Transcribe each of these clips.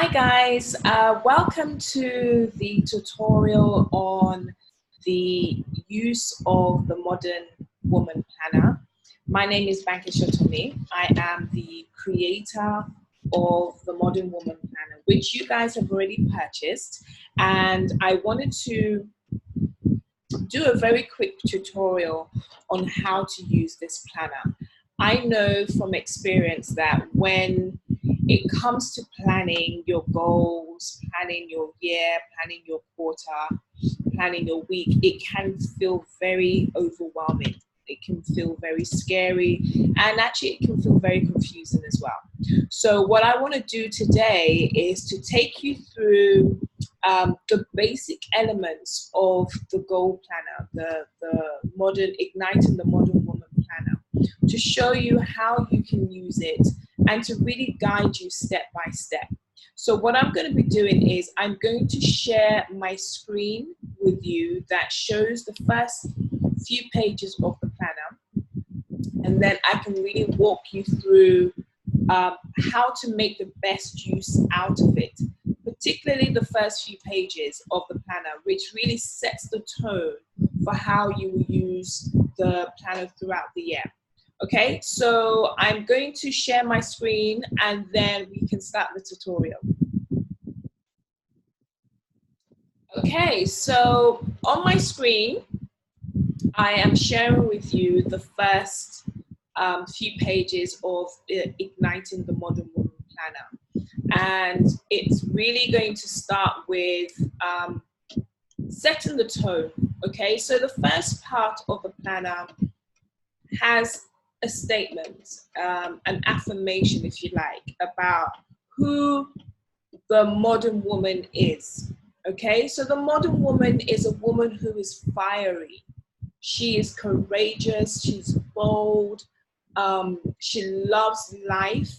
Hi guys, welcome to the tutorial on the use of the Modern Woman Planner. My name is Banky Shotomi. I am the creator of the Modern Woman Planner, which you guys have already purchased, and I wanted to do a very quick tutorial on how to use this planner. I know from experience that when it comes to planning your goals, planning your year, planning your quarter, planning your week, it can feel very overwhelming. It can feel very scary, and actually it can feel very confusing as well. So what I want to do today is to take you through the basic elements of the goal planner, the modern Igniting the Modern Woman planner, to show you how you can use it and to really guide you step by step. So what I'm going to be doing is I'm going to share my screen with you that shows the first few pages of the planner, and then I can really walk you through how to make the best use out of it, particularly the first few pages of the planner, which really sets the tone for how you will use the planner throughout the year. Okay, so I'm going to share my screen and then we can start the tutorial. Okay, so on my screen, I am sharing with you the first few pages of Igniting the Modern Woman Planner. And it's really going to start with setting the tone. Okay, so the first part of the planner has a statement, an affirmation, if you like, about who the modern woman is. Okay, so the modern woman is a woman who is fiery. She is courageous, she's bold, she loves life,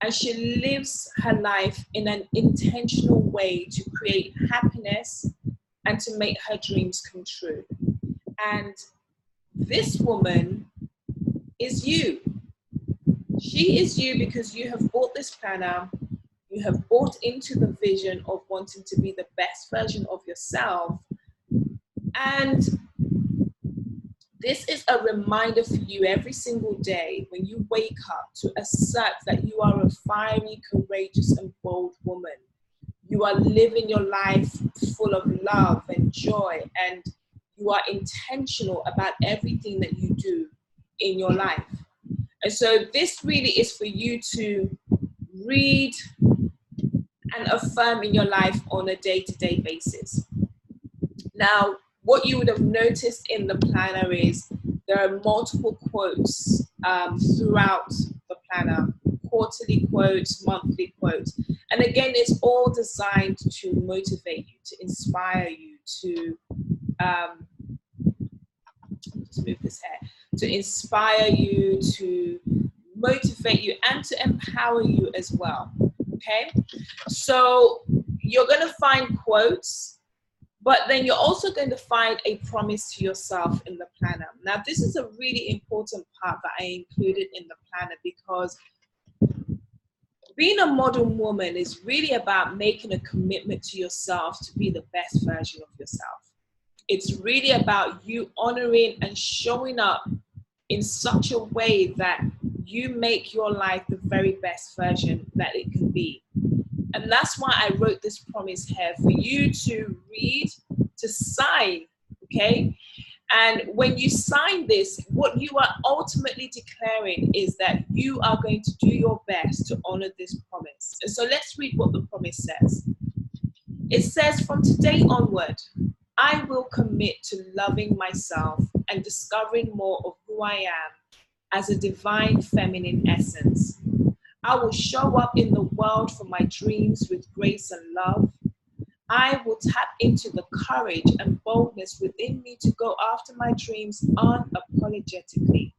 and she lives her life in an intentional way to create happiness and to make her dreams come true. And this woman is you. She is you because you have bought this planner, you have bought into the vision of wanting to be the best version of yourself. And this is a reminder for you every single day when you wake up to assert that you are a fiery, courageous, and bold woman. You are living your life full of love and joy, and you are intentional about everything that you do in your life. And so this really is for you to read and affirm in your life on a day-to-day basis. Now, what you would have noticed in the planner is there are multiple quotes throughout the planner, quarterly quotes, monthly quotes. And again, it's all designed to motivate you, to inspire you, to just move this hair, to inspire you, to motivate you, and to empower you as well. Okay, so you're going to find quotes, but then you're also going to find a promise to yourself in the planner. Now, this is a really important part that I included in the planner because being a modern woman is really about making a commitment to yourself to be the best version of yourself. It's really about you honoring and showing up in such a way that you make your life the very best version that it can be. And that's why I wrote this promise here for you to read, to sign, okay? And when you sign this, what you are ultimately declaring is that you are going to do your best to honor this promise. And so let's read what the promise says. It says, from today onward, I will commit to loving myself and discovering more of who I am as a divine feminine essence. I will show up in the world for my dreams with grace and love. I will tap into the courage and boldness within me to go after my dreams unapologetically.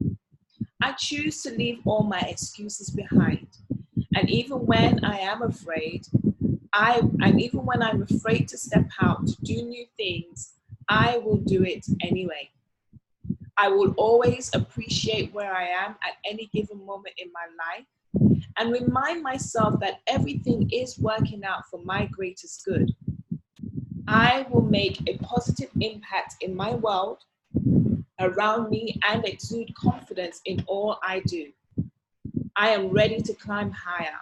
I choose to leave all my excuses behind. And even when I am afraid, even when I'm afraid to step out to do new things, I will do it anyway. I will always appreciate where I am at any given moment in my life. and remind myself that everything is working out for my greatest good, I will make a positive impact in my world, around me, and exude confidence in all I do. I am ready to climb higher,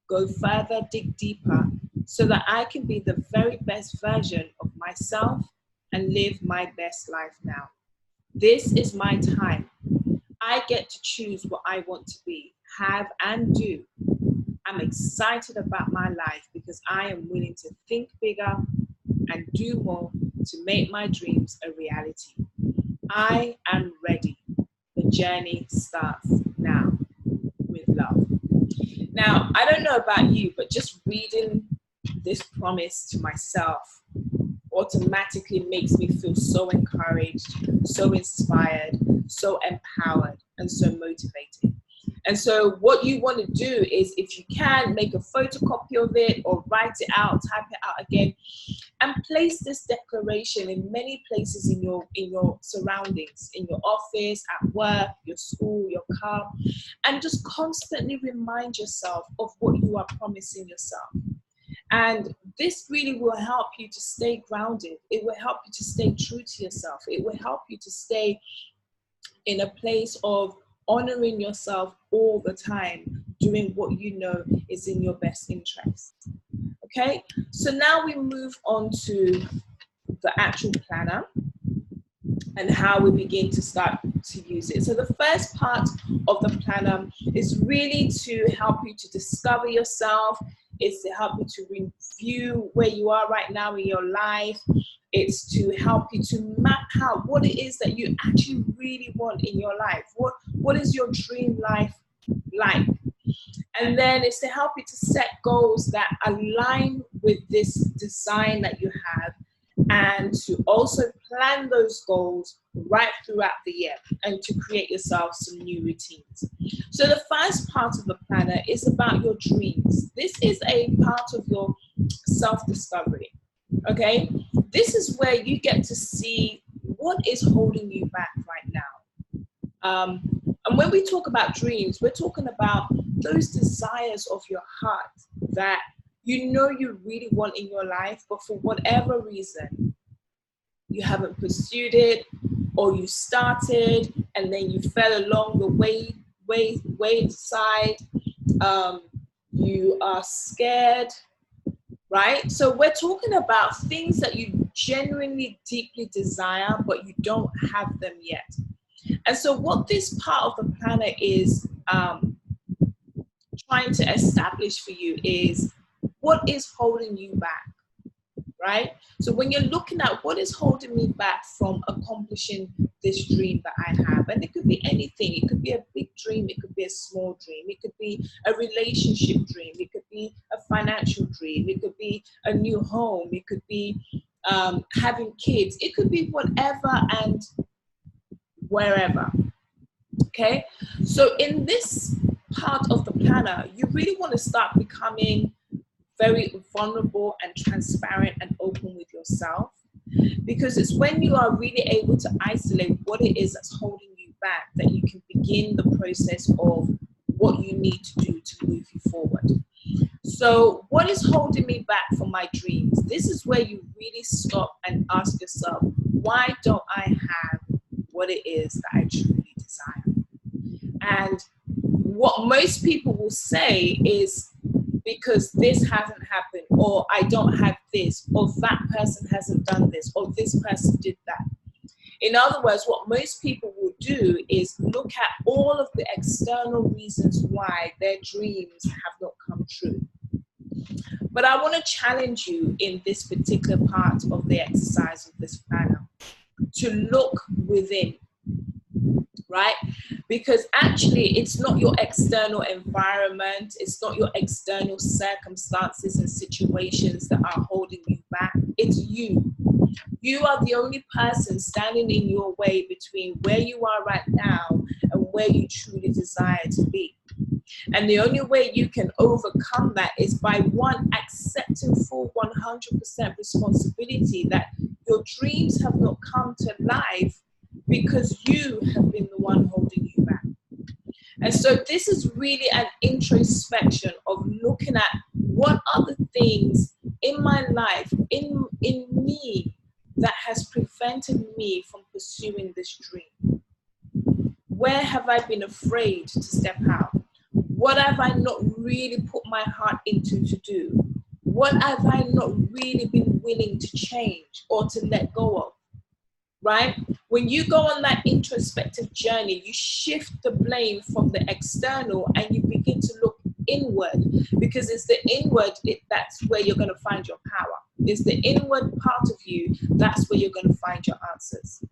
go further, dig deeper, so that I can be the very best version of myself and live my best life now. This is my time. I get to choose what I want to be, have, and do. I'm excited about my life because I am willing to think bigger and do more to make my dreams a reality. I am ready. The journey starts now. With love. Now, I don't know about you, but just reading this promise to myself automatically makes me feel so encouraged, so inspired, so empowered, and so motivated. And so what you want to do is, if you can, make a photocopy of it or write it out, type it out again, and place this declaration in many places in your surroundings, in your office, at work, your school, your car, and just constantly remind yourself of what you are promising yourself. And this really will help you to stay grounded. It will help you to stay true to yourself. It will help you to stay in a place of honoring yourself all the time, doing what you know is in your best interest. Okay, so now we move on to the actual planner and how we begin to start to use it. So the first part of the planner is really to help you to discover yourself. It's to help you to review where you are right now in your life. It's to help you to map out what it is that you actually really want in your life. What is your dream life like? And then it's to help you to set goals that align with this design that you have, and to also plan those goals right throughout the year and to create yourself some new routines. So the first part of the planner is about your dreams. This is a part of your self-discovery, okay? This is where you get to see what is holding you back right now. And when we talk about dreams, we're talking about those desires of your heart that you know you really want in your life, but for whatever reason, you haven't pursued it, or you started and then you fell along the wayside. You are scared, right? So we're talking about things that you genuinely, deeply desire, but you don't have them yet. And so what this part of the planner is trying to establish for you is what is holding you back, right? So when you're looking at what is holding me back from accomplishing this dream that I have, and it could be anything. It could be a big dream. It could be a small dream. It could be a relationship dream. It could be a financial dream. It could be a new home. It could be having kids. It could be whatever and wherever. Okay, so in this part of the planner, you really want to start becoming very vulnerable and transparent and open with yourself, because it's when you are really able to isolate what it is that's holding you back that you can begin the process of what you need to do to move you forward. So what is holding me back from my dreams? This is where you really stop and ask yourself, why don't I have what it is that I truly desire? And what most people will say is, because this hasn't happened, or I don't have this, or that person hasn't done this, or this person did that. In other words, what most people will do is look at all of the external reasons why their dreams have not come true. But I want to challenge you in this particular part of the exercise of this planner to look within, right? Because actually it's not your external environment, it's not your external circumstances and situations that are holding you back. It's you. You are the only person standing in your way between where you are right now and where you truly desire to be. And the only way you can overcome that is by, one, accepting full 100% responsibility that your dreams have not come to life because you have been the one holding you back. And so this is really an introspection of looking at what are the things in my life, in me, that has prevented me from pursuing this dream. Where have I been afraid to step out? What have I not really put my heart into to do? What have I not really been willing to change or to let go of? Right? When you go on that introspective journey, you shift the blame from the external and you begin to look inward, because it's the inward, that's where you're going to find your power. It's the inward part of you, that's where you're going to find your answers.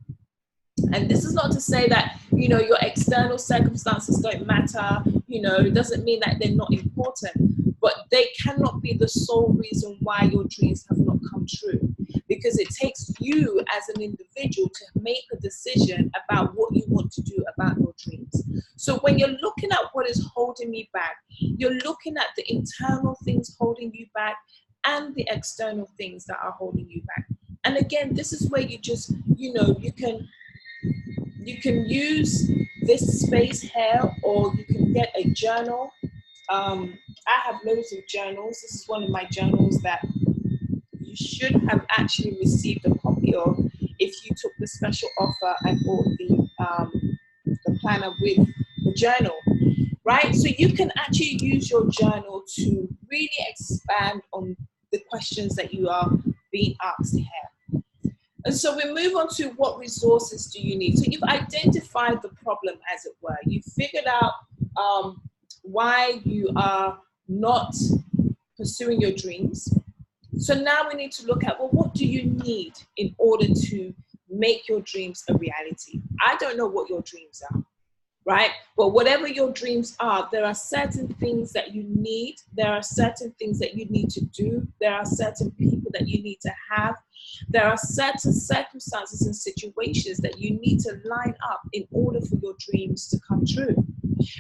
And this is not to say that, you know, your external circumstances don't matter, you know, it doesn't mean that they're not important, but they cannot be the sole reason why your dreams have not come true. Because it takes you as an individual to make a decision about what you want to do about your dreams. So when you're looking at what is holding me back, you're looking at the internal things holding you back and the external things that are holding you back. And again, this is where you just, you know, you can use this space here, or you can get a journal. I have loads of journals. This is one of my journals that you should have actually received a copy of if you took the special offer and bought the planner with the journal, right? So you can actually use your journal to really expand on the questions that you are being asked here. And so we move on to what resources do you need? So you've identified the problem, as it were. You've figured out why you are not pursuing your dreams. So now we need to look at, well, what do you need in order to make your dreams a reality? I don't know what your dreams are, right? But whatever your dreams are, there are certain things that you need. There are certain things that you need to do. There are certain people that you need to have. There are certain circumstances and situations that you need to line up in order for your dreams to come true.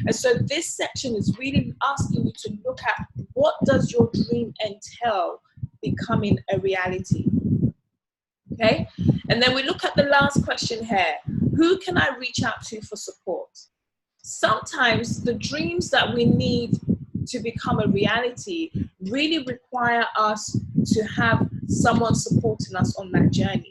And so this section is really asking you to look at, what does your dream entail becoming a reality? Okay, and then we look at the last question here. Who can I reach out to for support? Sometimes the dreams that we need to become a reality really require us to have someone supporting us on that journey.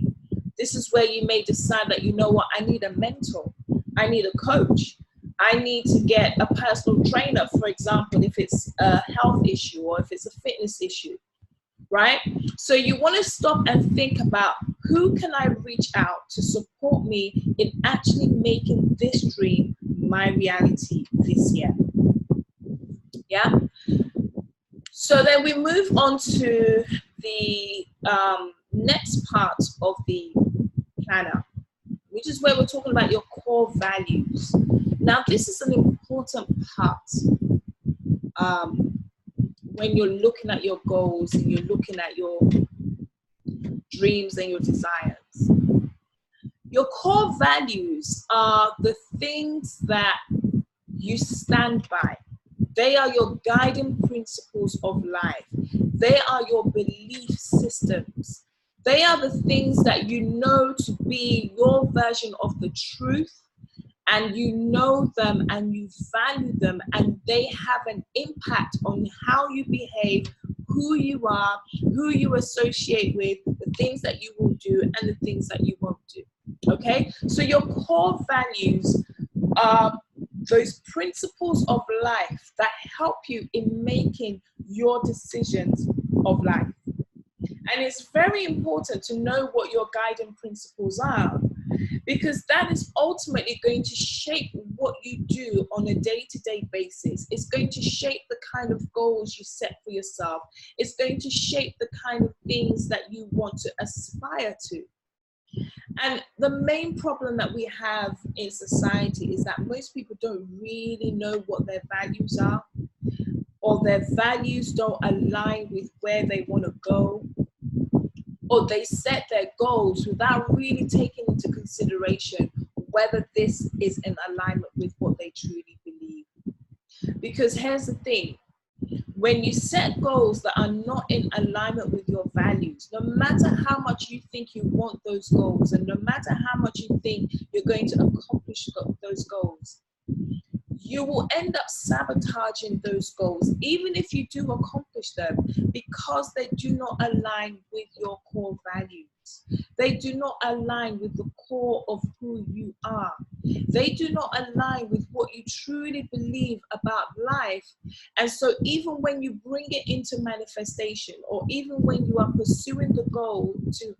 This is where you may decide that, you know what, I need a mentor, I need a coach, I need to get a personal trainer, for example, if it's a health issue or if it's a fitness issue, right? So you want to stop and think about, who can I reach out to support me in actually making this dream my reality this year? Yeah. So then we move on to the next part of the planner, which is where we're talking about your core values. Now, this is an important part when you're looking at your goals and you're looking at your dreams and your desires. Your core values are the things that you stand by. They are your guiding principles of life. They are your belief systems. They are the things that you know to be your version of the truth, and you know them and you value them, and they have an impact on how you behave, who you are, who you associate with, the things that you will do and the things that you won't do. Okay, so your core values are those principles of life that help you in making your decisions of life. And it's very important to know what your guiding principles are, because that is ultimately going to shape what you do on a day-to-day basis. It's going to shape the kind of goals you set for yourself. It's going to shape the kind of things that you want to aspire to. And the main problem that we have in society is that most people don't really know what their values are, or their values don't align with where they want to go, or they set their goals without really taking into consideration whether this is in alignment with what they truly believe. Because here's the thing, when you set goals that are not in alignment with your values, no matter how much you think you want those goals, and no matter how much you think you're going to accomplish those goals, you will end up sabotaging those goals, even if you do accomplish them, because they do not align with your core values. They do not align with the core of who you are. They do not align with what you truly believe about life. And so even when you bring it into manifestation, or even when you are pursuing the goal to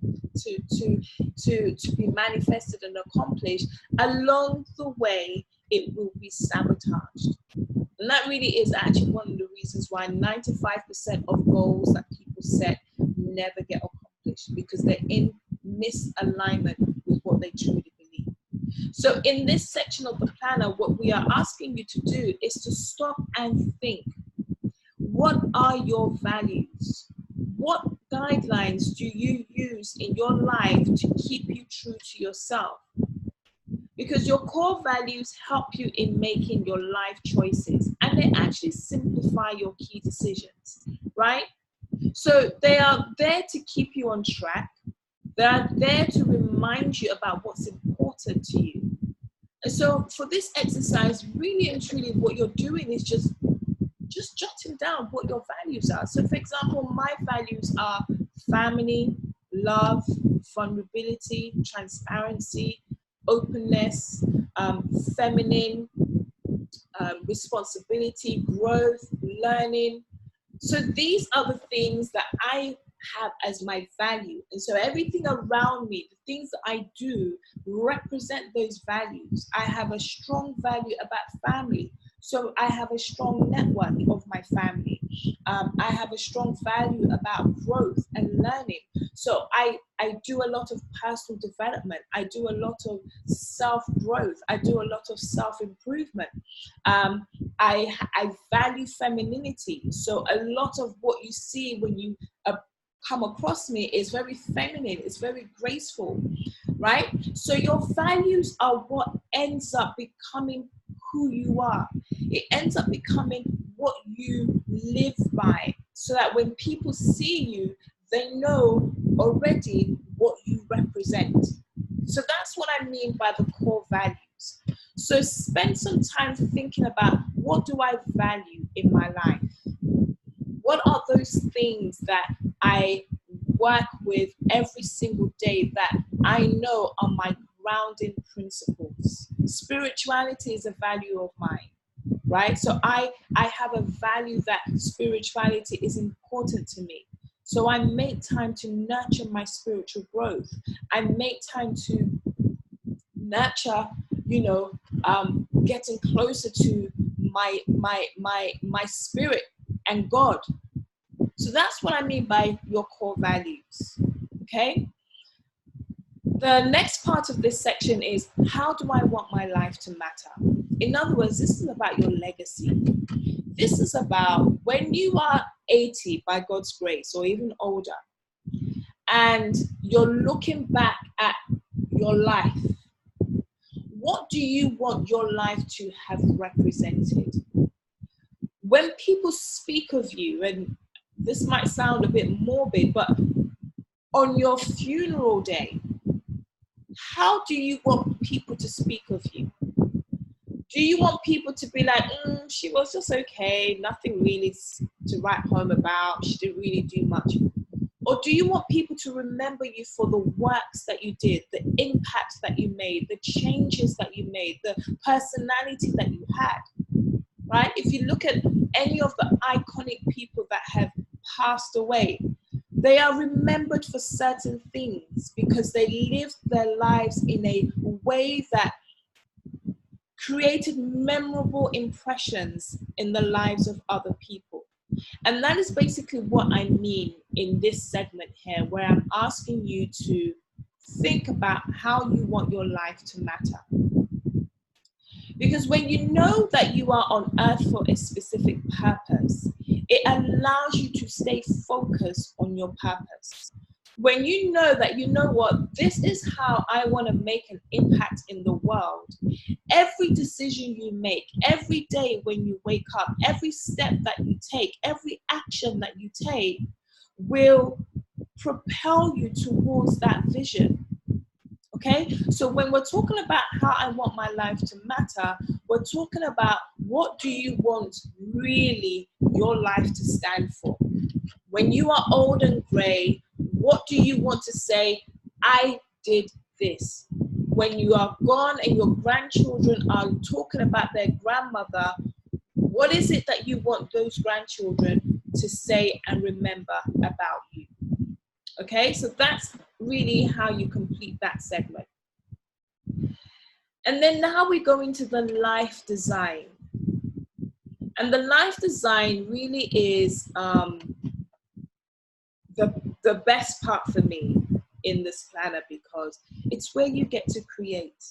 be manifested and accomplished, along the way, it will be sabotaged. And that really is actually one of the reasons why 95% of goals that people set never get accomplished, because they're in misalignment with what they truly believe. So in this section of the planner, what we are asking you to do is to stop and think. What are your values? What guidelines do you use in your life to keep you true to yourself? Because your core values help you in making your life choices, and they actually simplify your key decisions, right? So they are there to keep you on track. They are there to remind you about what's important to you. And so for this exercise, really and truly, what you're doing is just jotting down what your values are. So for example, my values are family, love, vulnerability, transparency, openness, feminine, responsibility, growth, learning. So these are the things that I have as my value. And so everything around me, the things that I do, represent those values. I have a strong value about family. So I have a strong network of my family. I have a strong value about growth and learning. So I do a lot of personal development. I do a lot of self-growth. I do a lot of self-improvement. I value femininity. So a lot of what you see when you come across me is very feminine. It's very graceful, right? So your values are what ends up becoming who you are. It ends up becoming what you live by, so that when people see you, they know already what you represent. So that's what I mean by the core values. So spend some time thinking about, what do I value in my life? What are those things that I work with every single day that I know are my grounding principles? Spirituality is a value of mine, right? So I have a value that spirituality is important to me. So I make time to nurture my spiritual growth. I make time to nurture, getting closer to my spirit and God. So that's what I mean by your core values, okay? The next part of this section is, how do I want my life to matter? In other words, this is about your legacy. This is about when you are 80 by God's grace, or even older, and you're looking back at your life. What do you want your life to have represented? When people speak of you, and this might sound a bit morbid, but on your funeral day, how do you want people to speak of you? Do you want people to be like, she was just okay, nothing really to write home about, she didn't really do much? Or do you want people to remember you for the works that you did, the impact that you made, the changes that you made, the personality that you had, right? If you look at any of the iconic people that have passed away, they are remembered for certain things because they lived their lives in a way that created memorable impressions in the lives of other people. And that is basically what I mean in this segment here, where I'm asking you to think about how you want your life to matter. Because when you know that you are on earth for a specific purpose, it allows you to stay focused on your purpose. When you know that, you know what, this is how I want to make an impact in the world, every decision you make, every day when you wake up, every step that you take, every action that you take will propel you towards that vision. Okay, so when we're talking about how I want my life to matter, we're talking about what do you want really your life to stand for? When you are old and grey, what do you want to say? I did this. When you are gone and your grandchildren are talking about their grandmother, what is it that you want those grandchildren to say and remember about you? Okay, so that's really how you complete that segment. And then now we go into the life design. And the life design really is the best part for me in this planner, because it's where you get to create.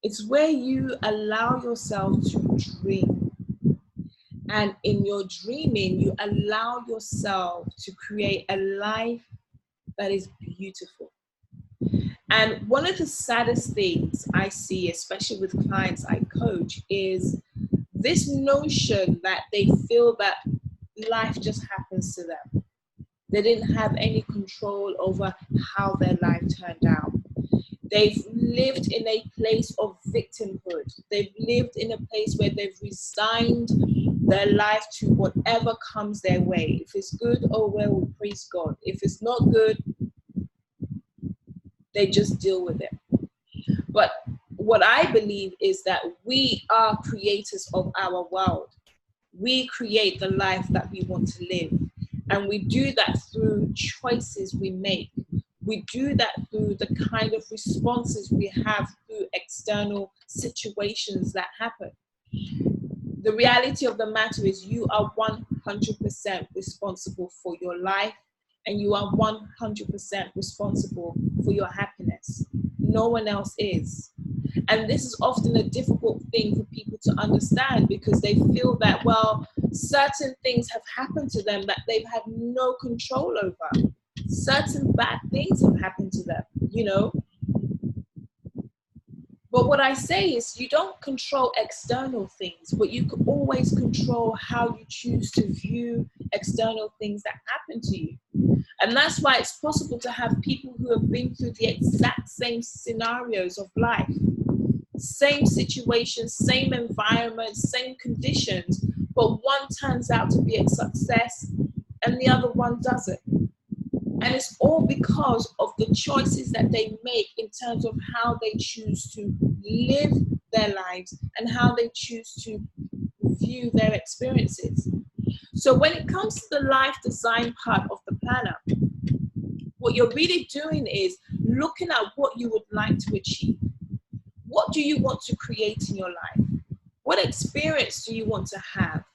It's where you allow yourself to dream. And in your dreaming, you allow yourself to create a life that is beautiful. And one of the saddest things I see, especially with clients I coach, is this notion that they feel that life just happens to them. They didn't have any control over how their life turned out. They've lived in a place of victimhood. They've lived in a place where they've resigned their life to whatever comes their way. If it's good, oh well, praise God. If it's not good, they just deal with it. But what I believe is that we are creators of our world. We create the life that we want to live. And we do that through choices we make. We do that through the kind of responses we have through external situations that happen. The reality of the matter is you are 100% responsible for your life, and you are 100% responsible for your happiness. No one else is. And this is often a difficult thing for people to understand, because they feel that, well, certain things have happened to them that they've had no control over. Certain bad things have happened to them, you know. But what I say is you don't control external things, but you can always control how you choose to view external things that happen to you. And that's why it's possible to have people who have been through the exact same scenarios of life, same situations, same environment, same conditions, but one turns out to be a success and the other one doesn't. And it's all because of the choices that they make in terms of how they choose to live their lives and how they choose to view their experiences. So when it comes to the life design part of the planner, what you're really doing is looking at what you would like to achieve. What do you want to create in your life? What experience do you want to have?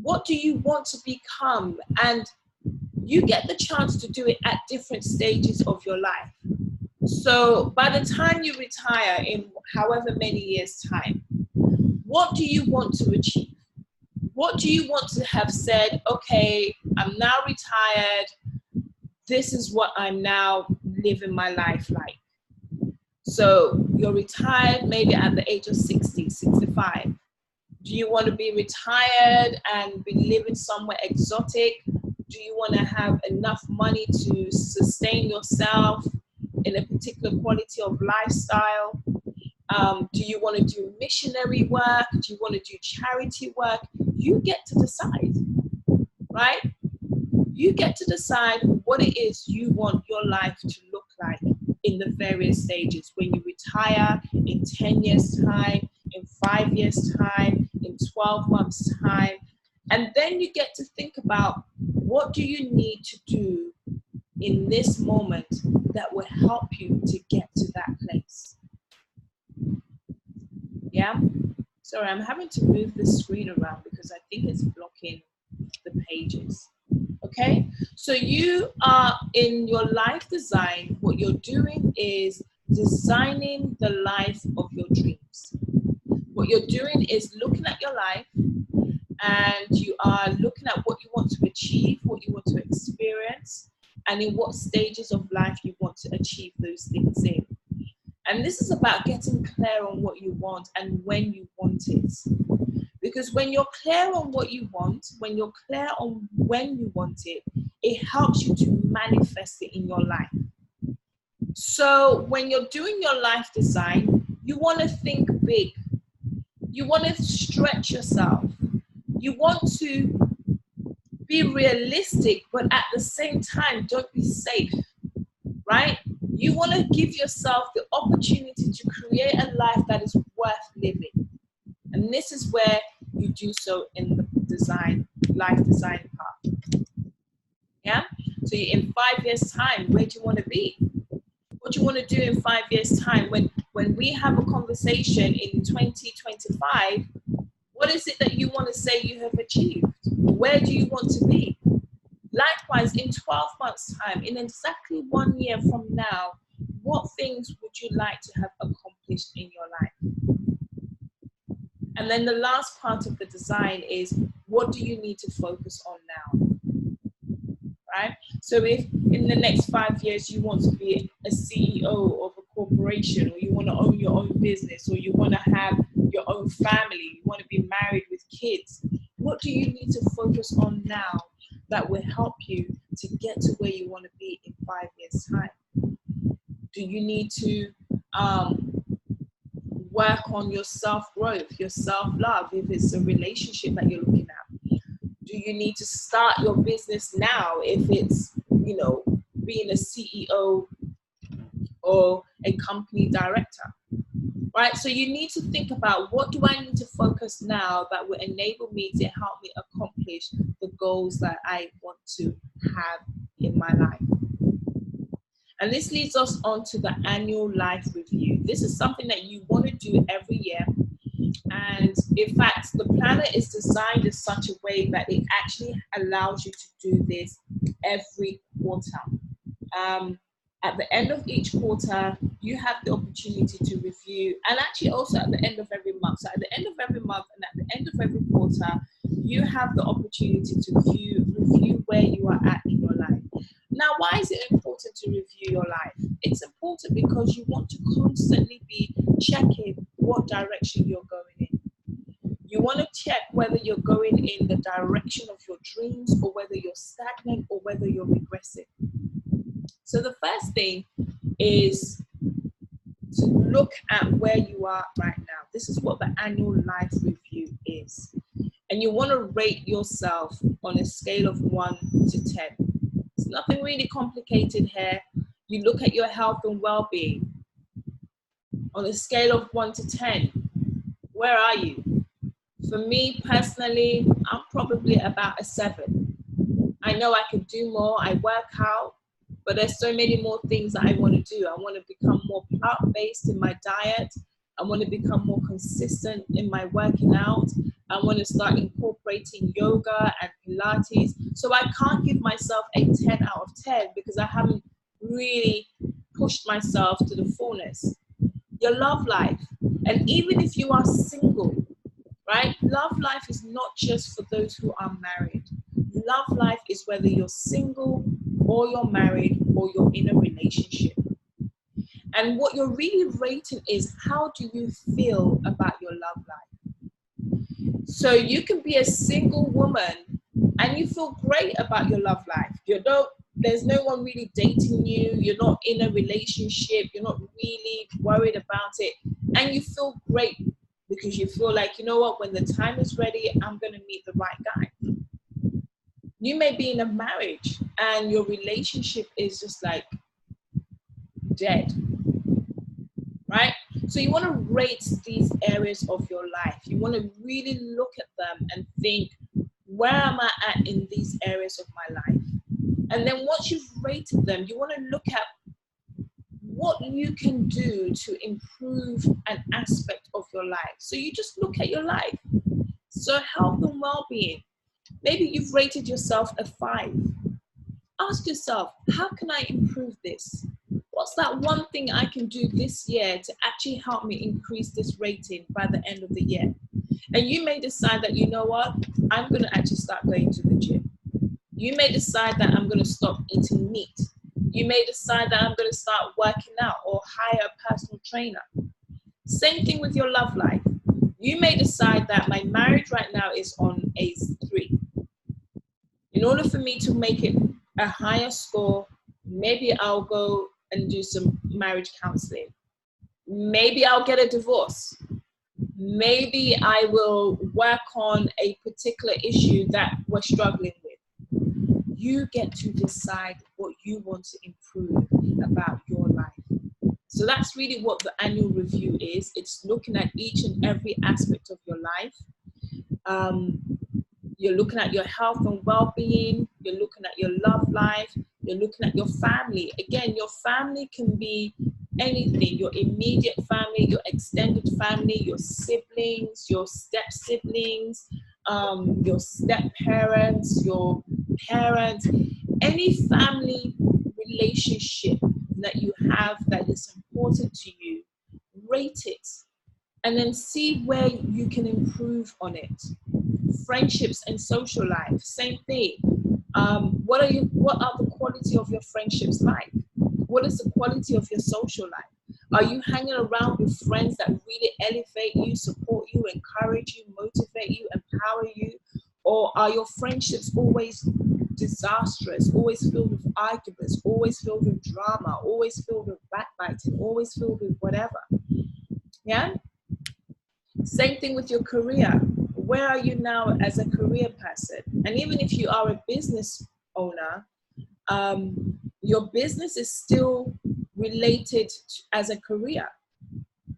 What do you want to become? And you get the chance to do it at different stages of your life. So by the time you retire in however many years' time, what do you want to achieve? What do you want to have said, okay, I'm now retired. This is what I'm now living my life like. So you're retired maybe at the age of 60, 65. Do you want to be retired and be living somewhere exotic? Do you want to have enough money to sustain yourself in a particular quality of lifestyle? Do you want to do missionary work? Do you want to do charity work? You get to decide, right? You get to decide what it is you want your life to look like in the various stages. When you retire, in 10 years' time, in 5 years' time, in 12 months' time. And then you get to think about, what do you need to do in this moment that will help you to get to that place? Yeah? Sorry, I'm having to move the screen around because I think it's blocking the pages. Okay? So you are in your life design, what you're doing is designing the life of your dreams. What you're doing is looking at your life, and you are looking at what you want to achieve, what you want to experience, and in what stages of life you want to achieve those things in. And this is about getting clear on what you want and when you want it. Because when you're clear on what you want, when you're clear on when you want it, it helps you to manifest it in your life. So when you're doing your life design, you want to think big. You want to stretch yourself. You want to be realistic, but at the same time, don't be safe, right? You want to give yourself the opportunity to create a life that is worth living. And this is where you do so in the life design part. Yeah? So in 5 years' time, where do you want to be? What do you want to do in 5 years' time? When we have a conversation in 2025, what is it that you want to say you have achieved? Where do you want to be? Likewise, in 12 months' time, in exactly 1 year from now, what things would you like to have accomplished in your life? And then the last part of the design is, what do you need to focus on now? Right? So if in the next 5 years you want to be a CEO of a corporation, or you want to own your own business, or you want to have your own family, you want to be married with kids, what do you need to focus on now that will help you to get to where you want to be in 5 years' time? Do you need to work on your self-growth, your self-love, if it's a relationship that you're looking at? Do you need to start your business now if it's, being a CEO or a company director? Right? So you need to think about, what do I need to focus now that will enable me to help me accomplish the goals that I want to have in my life? And this leads us on to the annual life review. This is something that you want to do every year. And in fact, the planner is designed in such a way that it actually allows you to do this every quarter. At the end of each quarter, you have the opportunity to review, and actually also at the end of every month. So at the end of every month and at the end of every quarter, you have the opportunity to review where you are at in your life. Now, why is it important to review your life? It's important because you want to constantly be checking what direction you're going in. You want to check whether you're going in the direction of your dreams, or whether you're stagnant, or whether you're regressing. So the first thing is to look at where you are right now. This is what the annual life review is. And you want to rate yourself on a scale of 1 to 10. It's nothing really complicated here. You look at your health and well-being. On a scale of 1 to 10, where are you? For me personally, I'm probably about a 7. I know I could do more. I work out, but there's so many more things that I want to do. I want to become more plant-based in my diet. I want to become more consistent in my working out. I want to start incorporating yoga and Pilates. So I can't give myself a 10 out of 10 because I haven't really pushed myself to the fullness. Your love life. And even if you are single, right? Love life is not just for those who are married. Love life is whether you're single or you're married or you're in a relationship. And what you're really rating is, how do you feel about your love life? So you can be a single woman and you feel great about your love life. There's no one really dating you. You're not in a relationship. You're not really worried about it. And you feel great because you feel like, you know what, when the time is ready, I'm going to meet the right guy. You may be in a marriage and your relationship is just like dead, right? So you want to rate these areas of your life. You want to really look at them and think, where am I at in these areas of my life? And then once you've rated them, you want to look at what you can do to improve an aspect of your life. So you just look at your life. So health and well-being. Maybe you've rated yourself a 5. Ask yourself, how can I improve this? What's that one thing I can do this year to actually help me increase this rating by the end of the year? And you may decide that, you know what, I'm going to actually start going to the gym. You may decide that I'm going to stop eating meat. You may decide that I'm going to start working out or hire a personal trainer. Same thing with your love life. You may decide that my marriage right now is on a 3. In order for me to make it a higher score, maybe I'll go and do some marriage counseling. Maybe I'll get a divorce. Maybe I will work on a particular issue that we're struggling with. You get to decide what you want to improve about your life. So that's really what the annual review is. It's looking at each and every aspect of your life. You're looking at your health and well-being. You're looking at your love life. You're looking at your family. Again, your family can be anything: your immediate family, your extended family, your siblings, your step-siblings, your step-parents, your parents, any family relationship that you have that is important to you, rate it and then see where you can improve on it. Friendships and social life, same thing. What are the quality of your friendships like? What is the quality of your social life? Are you hanging around with friends that really elevate you, support you, encourage you, motivate you, empower you? Or are your friendships always disastrous, always filled with arguments, always filled with drama, always filled with backbiting, always filled with whatever? Yeah? Same thing with your career. Where are you now as a career person? And even if you are a business owner, your business is still related as a career.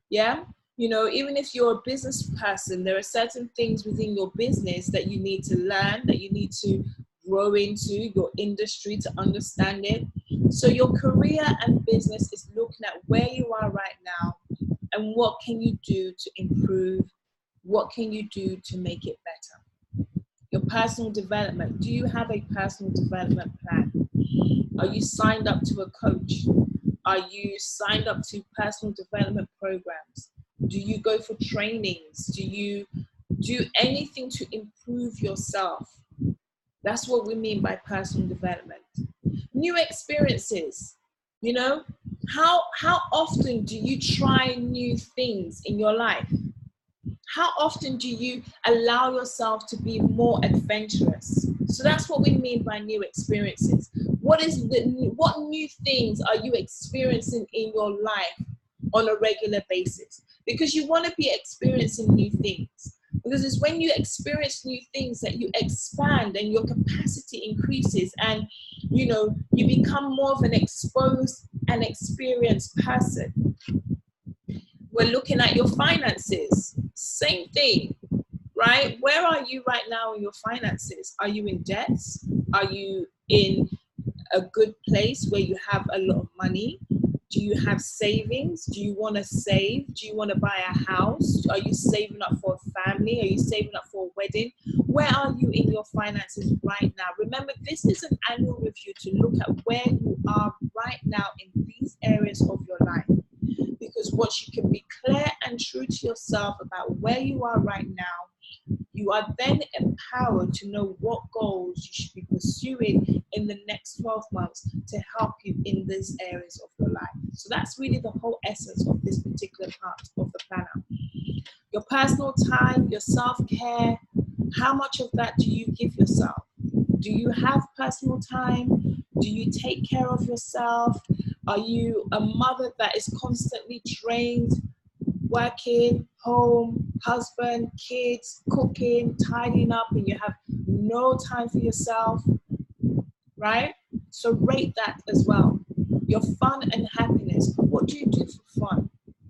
Yeah? You know, even if you're a business person, there are certain things within your business that you need to learn, that you need to grow into, your industry, to understand it. So your career and business is looking at where you are right now and what can you do to improve, what can you do to make it better. Your personal development. Do you have a personal development plan? Are you signed up to a coach? Are you signed up to personal development programs? Do you go for trainings? Do you do anything to improve yourself? That's what we mean by personal development. New experiences. You know, how often do you try new things in your life? How often do you allow yourself to be more adventurous? So that's what we mean by new experiences. What new things are you experiencing in your life on a regular basis? Because you want to be experiencing new things. Because it's when you experience new things that you expand and your capacity increases, and you know, you become more of an exposed and experienced person. We're looking at your finances. Same thing, right? Where are you right now in your finances? Are you in debt? Are you in a good place where you have a lot of money? Do you have savings? Do you want to save? Do you want to buy a house? Are you saving up for a family? Are you saving up for a wedding? Where are you in your finances right now? Remember, this is an annual review to look at where you are right now in these areas of your life. Because once you can be clear and true to yourself about where you are right now, you are then empowered to know what goals you should be pursuing in the next 12 months to help you in these areas of your life. So that's really the whole essence of this particular part of the planner. Your personal time, your self-care, how much of that do you give yourself? Do you have personal time? Do you take care of yourself? Are you a mother that is constantly drained, working, home, husband, kids, cooking, tidying up, and you have no time for yourself, right? So rate that as well. Your fun and happiness. What do you do for fun?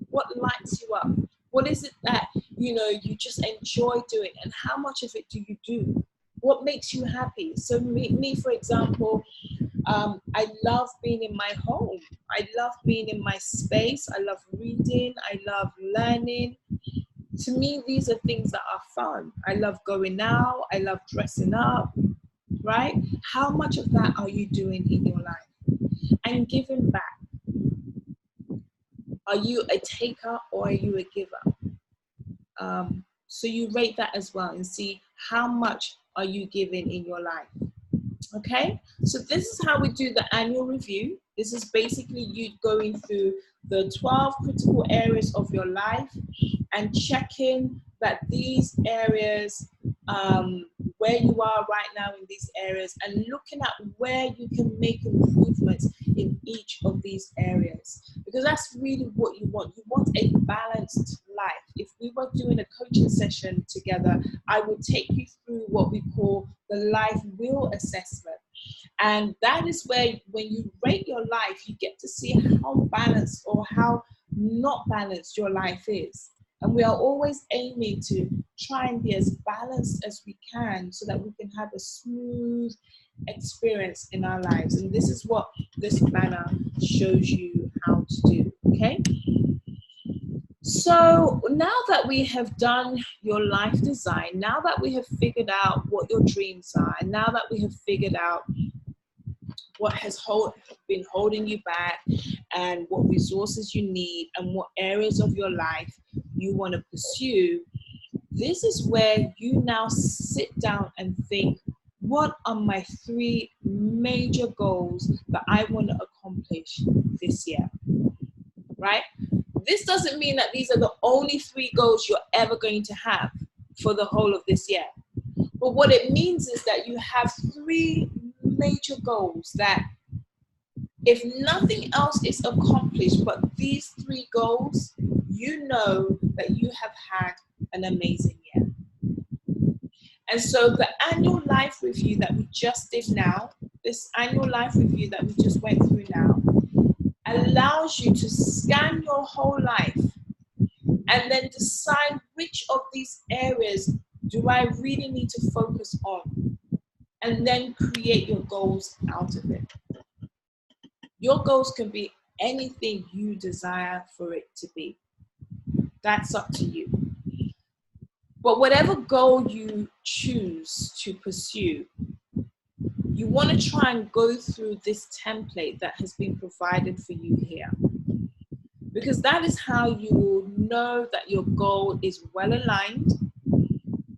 What lights you up? What is it that, you know, you just enjoy doing, and how much of it do you do? What makes you happy? So me for example, I love being in my home. I love being in my space. I love reading. I love learning. To me, these are things that are fun. I love going out. I love dressing up, right? How much of that are you doing in your life? And giving back. Are you a taker or are you a giver? So you rate that as well and see how much are you giving in your life. Okay, so this is how we do the annual review. This is basically you going through the 12 critical areas of your life and checking that these areas, where you are right now in these areas and looking at where you can make improvements in each of these areas, because that's really what you want. You want a balanced life. If we were doing a coaching session together, I would take you through what we call the life will assessment. And that is where, when you rate your life, you get to see how balanced or how not balanced your life is. And we are always aiming to try and be as balanced as we can so that we can have a smooth experience in our lives. And this is what this planner shows you how to do, okay? So now that we have done your life design, now that we have figured out what your dreams are, and now that we have figured out what has been holding you back and what resources you need and what areas of your life you want to pursue, this is where you now sit down and think, what are my 3 major goals that I want to accomplish this year, right? This doesn't mean that these are the only 3 goals you're ever going to have for the whole of this year. But what it means is that you have 3 major goals that, if nothing else is accomplished but these 3 goals, you know that you have had an amazing year. And so the annual life review that we just did now, this annual life review that we just went through now, allows you to scan your whole life and then decide which of these areas do I really need to focus on, and then create your goals out of it. Your goals can be anything you desire for it to be. That's up to you. But whatever goal you choose to pursue, you want to try and go through this template that has been provided for you here. Because that is how you will know that your goal is well aligned.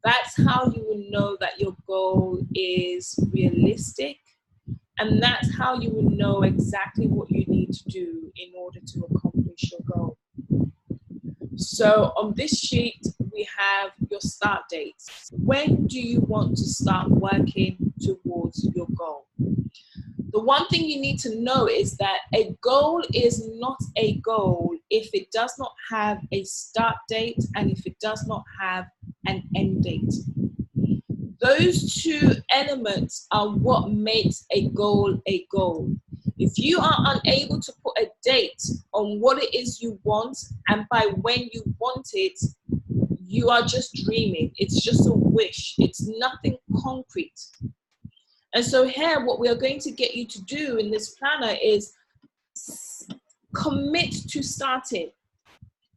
That's how you will know that your goal is realistic. And that's how you will know exactly what you need to do in order to accomplish your goal. So on this sheet, we have your start dates. When do you want to start working towards your goal? The one thing you need to know is that a goal is not a goal if it does not have a start date and if it does not have an end date. Those 2 elements are what makes a goal a goal. If you are unable to put a date on what it is you want and by when you want it, you are just dreaming. It's just a wish. It's nothing concrete. And so here, what we are going to get you to do in this planner is commit to starting.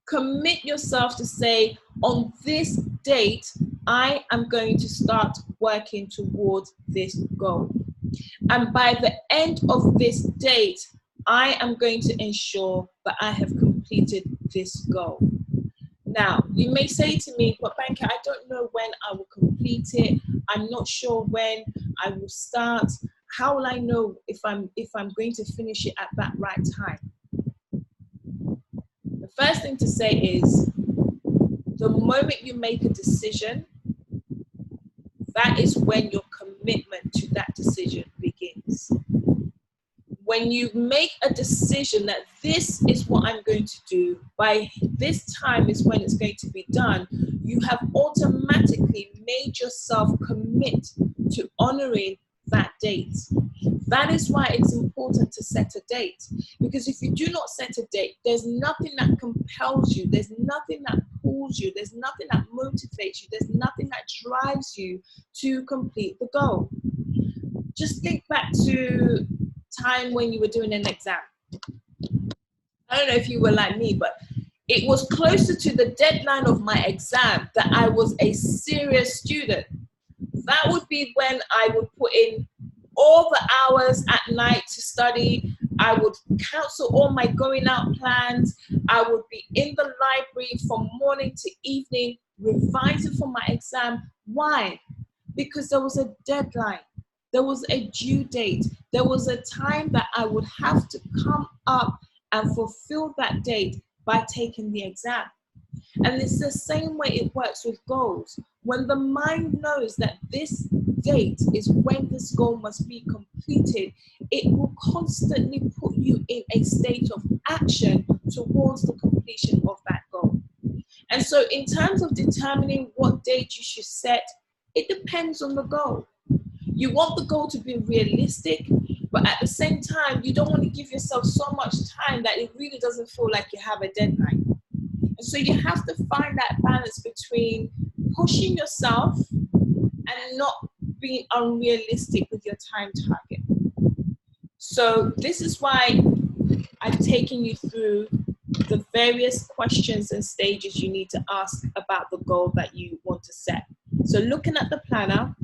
Commit yourself to say, on this date, I am going to start working towards this goal. And by the end of this date, I am going to ensure that I have completed this goal. Now, you may say to me, but Banker, I don't know when I will complete it. I'm not sure when I will start. How will I know if I'm going to finish it at that right time? The first thing to say is, the moment you make a decision, that is when your commitment to that decision begins. When you make a decision that this is what I'm going to do, by this time is when it's going to be done, you have automatically made yourself commit to honoring that date. That is why it's important to set a date. Because if you do not set a date, there's nothing that compels you, there's nothing that pulls you, there's nothing that motivates you, there's nothing that drives you to complete the goal. Just think back to time when you were doing an exam. I don't know if you were like me, but it was closer to the deadline of my exam that I was a serious student. That would be when I would put in all the hours at night to study. I would cancel all my going out plans. I would be in the library from morning to evening, revising for my exam. Why? Because there was a deadline. There was a due date. There was a time that I would have to come up and fulfill that date by taking the exam. And it's the same way it works with goals. When the mind knows that this date is when this goal must be completed, it will constantly put you in a state of action towards the completion of that goal. And so in terms of determining what date you should set, it depends on the goal. You want the goal to be realistic, but at the same time, you don't want to give yourself so much time that it really doesn't feel like you have a deadline. And so you have to find that balance between pushing yourself and not being unrealistic with your time target. So this is why I've taken you through the various questions and stages you need to ask about the goal that you want to set. So looking at the planner,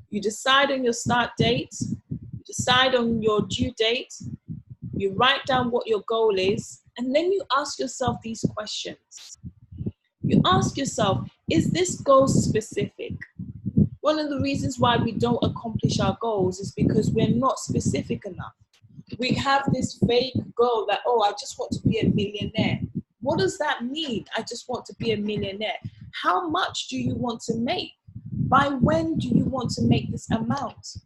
you decide on your start date, you decide on your due date, you write down what your goal is, and then you ask yourself these questions. You ask yourself, is this goal specific? One of the reasons why we don't accomplish our goals is because we're not specific enough. We have this vague goal that, oh, I just want to be a millionaire. What does that mean? I just want to be a millionaire. How much do you want to make? By when do you want to make this amount?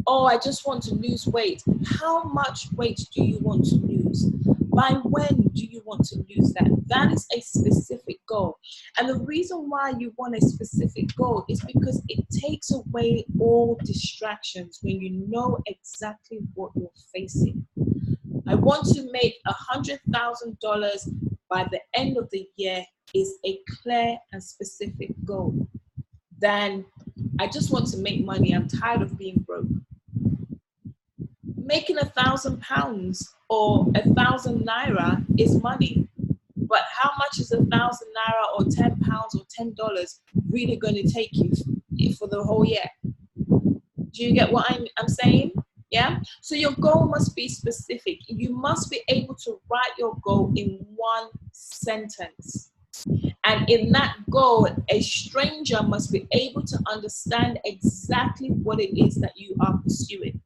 Oh, I just want to lose weight. How much weight do you want to lose? By when do you want to lose that? That is a specific goal. And the reason why you want a specific goal is because it takes away all distractions when you know exactly what you're facing. I want to make $100,000 by the end of the year is a clear and specific goal. Then I just want to make money. I'm tired of being broke. Making £1,000 or 1,000 naira is money, but how much is 1,000 naira or £10 or $10 really going to take you for the whole year? Do you get what I'm saying? Yeah. So your goal must be specific. You must be able to write your goal in one sentence. And in that goal, a stranger must be able to understand exactly what it is that you are pursuing.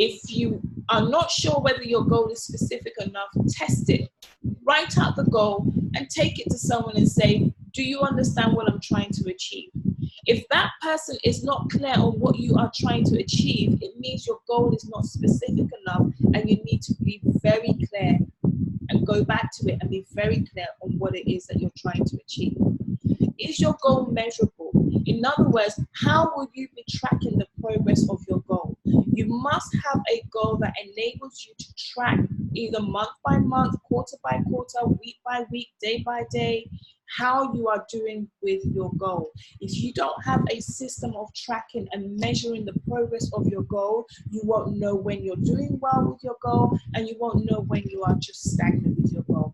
If you are not sure whether your goal is specific enough, test it. Write out the goal and take it to someone and say, do you understand what I'm trying to achieve? If that person is not clear on what you are trying to achieve, it means your goal is not specific enough and you need to be very clear and go back to it and be very clear on what it is that you're trying to achieve. Is your goal measurable? In other words, how will you be tracking the progress of your goal? You must have a goal that enables you to track either month by month, quarter by quarter, week by week, day by day, how you are doing with your goal. If you don't have a system of tracking and measuring the progress of your goal, you won't know when you're doing well with your goal and you won't know when you are just stagnant with your goal.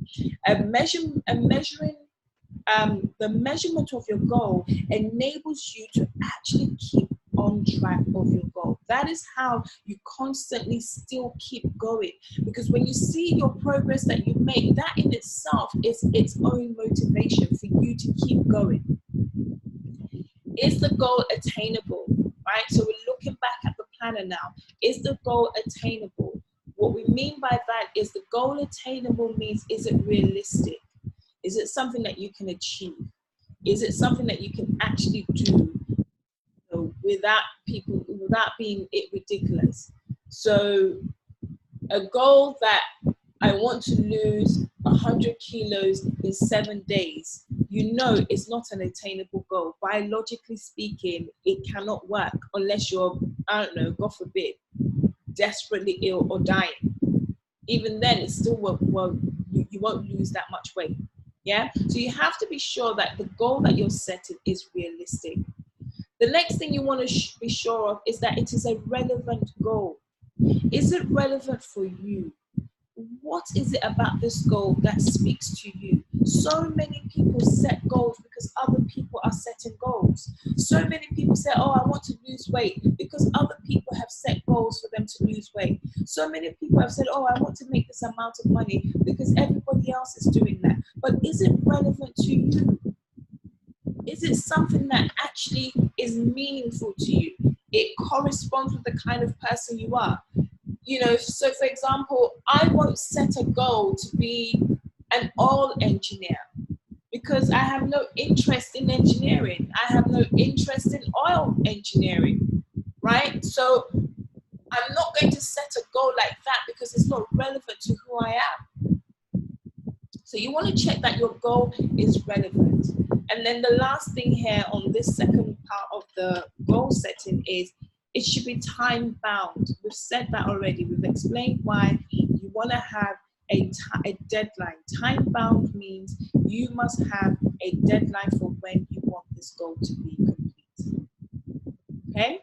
The measurement of your goal enables you to actually keep on track of your goal. That is how you constantly still keep going, because when you see your progress that you make, that in itself is its own motivation for you to keep going. Is the goal attainable? Right? So we're looking back at the planner now. Is the goal attainable? What we mean by that is the goal attainable means, is it realistic? Is it something that you can achieve? Is it something that you can actually do without being ridiculous? So a goal that I want to lose 100 kilos in 7 days, you know it's not an attainable goal. Biologically speaking, it cannot work unless you're, I don't know, God forbid, desperately ill or dying. Even then, it still you won't lose that much weight. Yeah, so you have to be sure that the goal that you're setting is realistic. The next thing you want to be sure of is that it is a relevant goal. Is it relevant for you? What is it about this goal that speaks to you? So many people set goals because other people are setting goals. So many people say, oh, I want to lose weight because other people have set goals for them to lose weight. So many people have said, oh, I want to make this amount of money because everybody else is doing that. But is it relevant to you? Is it something that actually is meaningful to you? It corresponds with the kind of person you are. You know, so for example, I won't set a goal to be an oil engineer because I have no interest in engineering. I have no interest in oil engineering, right? So I'm not going to set a goal like that because it's not relevant to who I am. So you want to check that your goal is relevant. And then the last thing here on this second part of the goal setting is it should be time bound. We've said that already. We've explained why you want to have a deadline. Time bound means you must have a deadline for when you want this goal to be complete. Okay?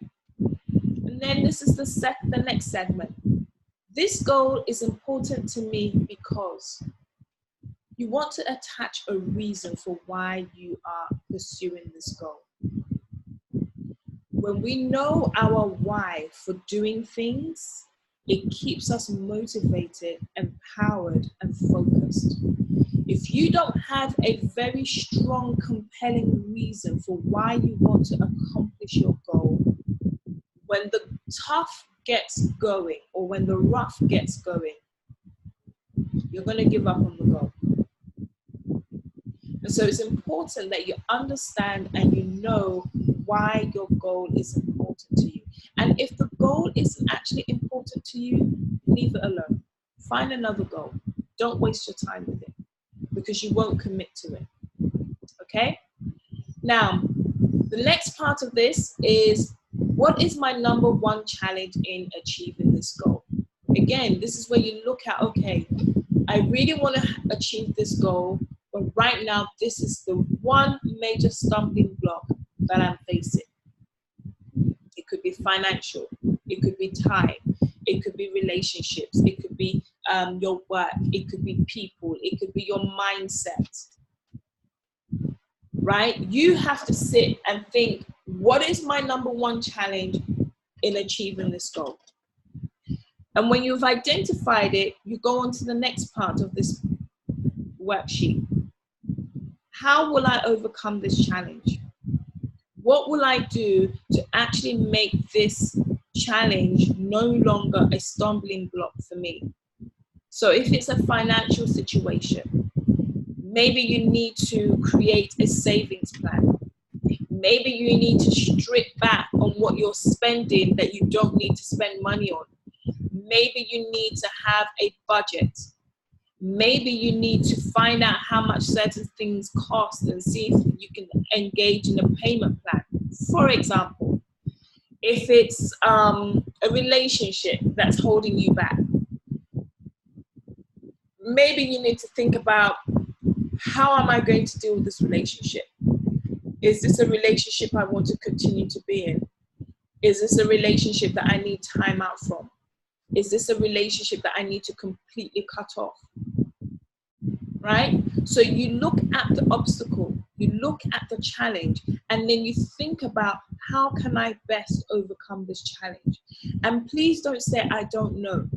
And then this is the next segment. This goal is important to me because you want to attach a reason for why you are pursuing this goal. When we know our why for doing things, it keeps us motivated, empowered, and focused. If you don't have a very strong, compelling reason for why you want to accomplish your goal, when the tough gets going or when the rough gets going, you're going to give up on the goal. And so it's important that you understand and you know why your goal is important to you. And if the goal isn't actually important to you, leave it alone. Find another goal. Don't waste your time with it because you won't commit to it. Okay? Now, the next part of this is, what is my number one challenge in achieving this goal? Again, this is where you look at, okay, I really want to achieve this goal, but right now, this is the one major stumbling block that I'm facing. It could be financial, it could be time, it could be relationships, it could be your work, it could be people, it could be your mindset, right? You have to sit and think, what is my number one challenge in achieving this goal? And when you've identified it, you go on to the next part of this worksheet. How will I overcome this challenge? What will I do to actually make this challenge no longer a stumbling block for me? So if it's a financial situation, maybe you need to create a savings plan. Maybe you need to strip back on what you're spending that you don't need to spend money on. Maybe you need to have a budget. Maybe you need to find out how much certain things cost and see if you can engage in a payment plan. For example, if it's a relationship that's holding you back, maybe you need to think about, how am I going to deal with this relationship? Is this a relationship I want to continue to be in? Is this a relationship that I need time out from? Is this a relationship that I need to completely cut off? Right? So you look at the obstacle, you look at the challenge, and then you think about, how can I best overcome this challenge? And please don't say, I don't know,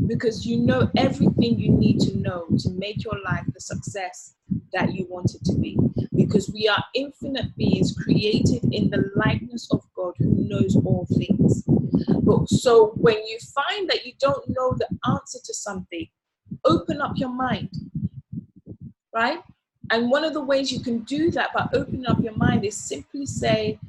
because you know everything you need to know to make your life the success that you want it to be. Because we are infinite beings created in the likeness of God who knows all things. So when you find that you don't know the answer to something, open up your mind, right? And one of the ways you can do that by opening up your mind is simply say,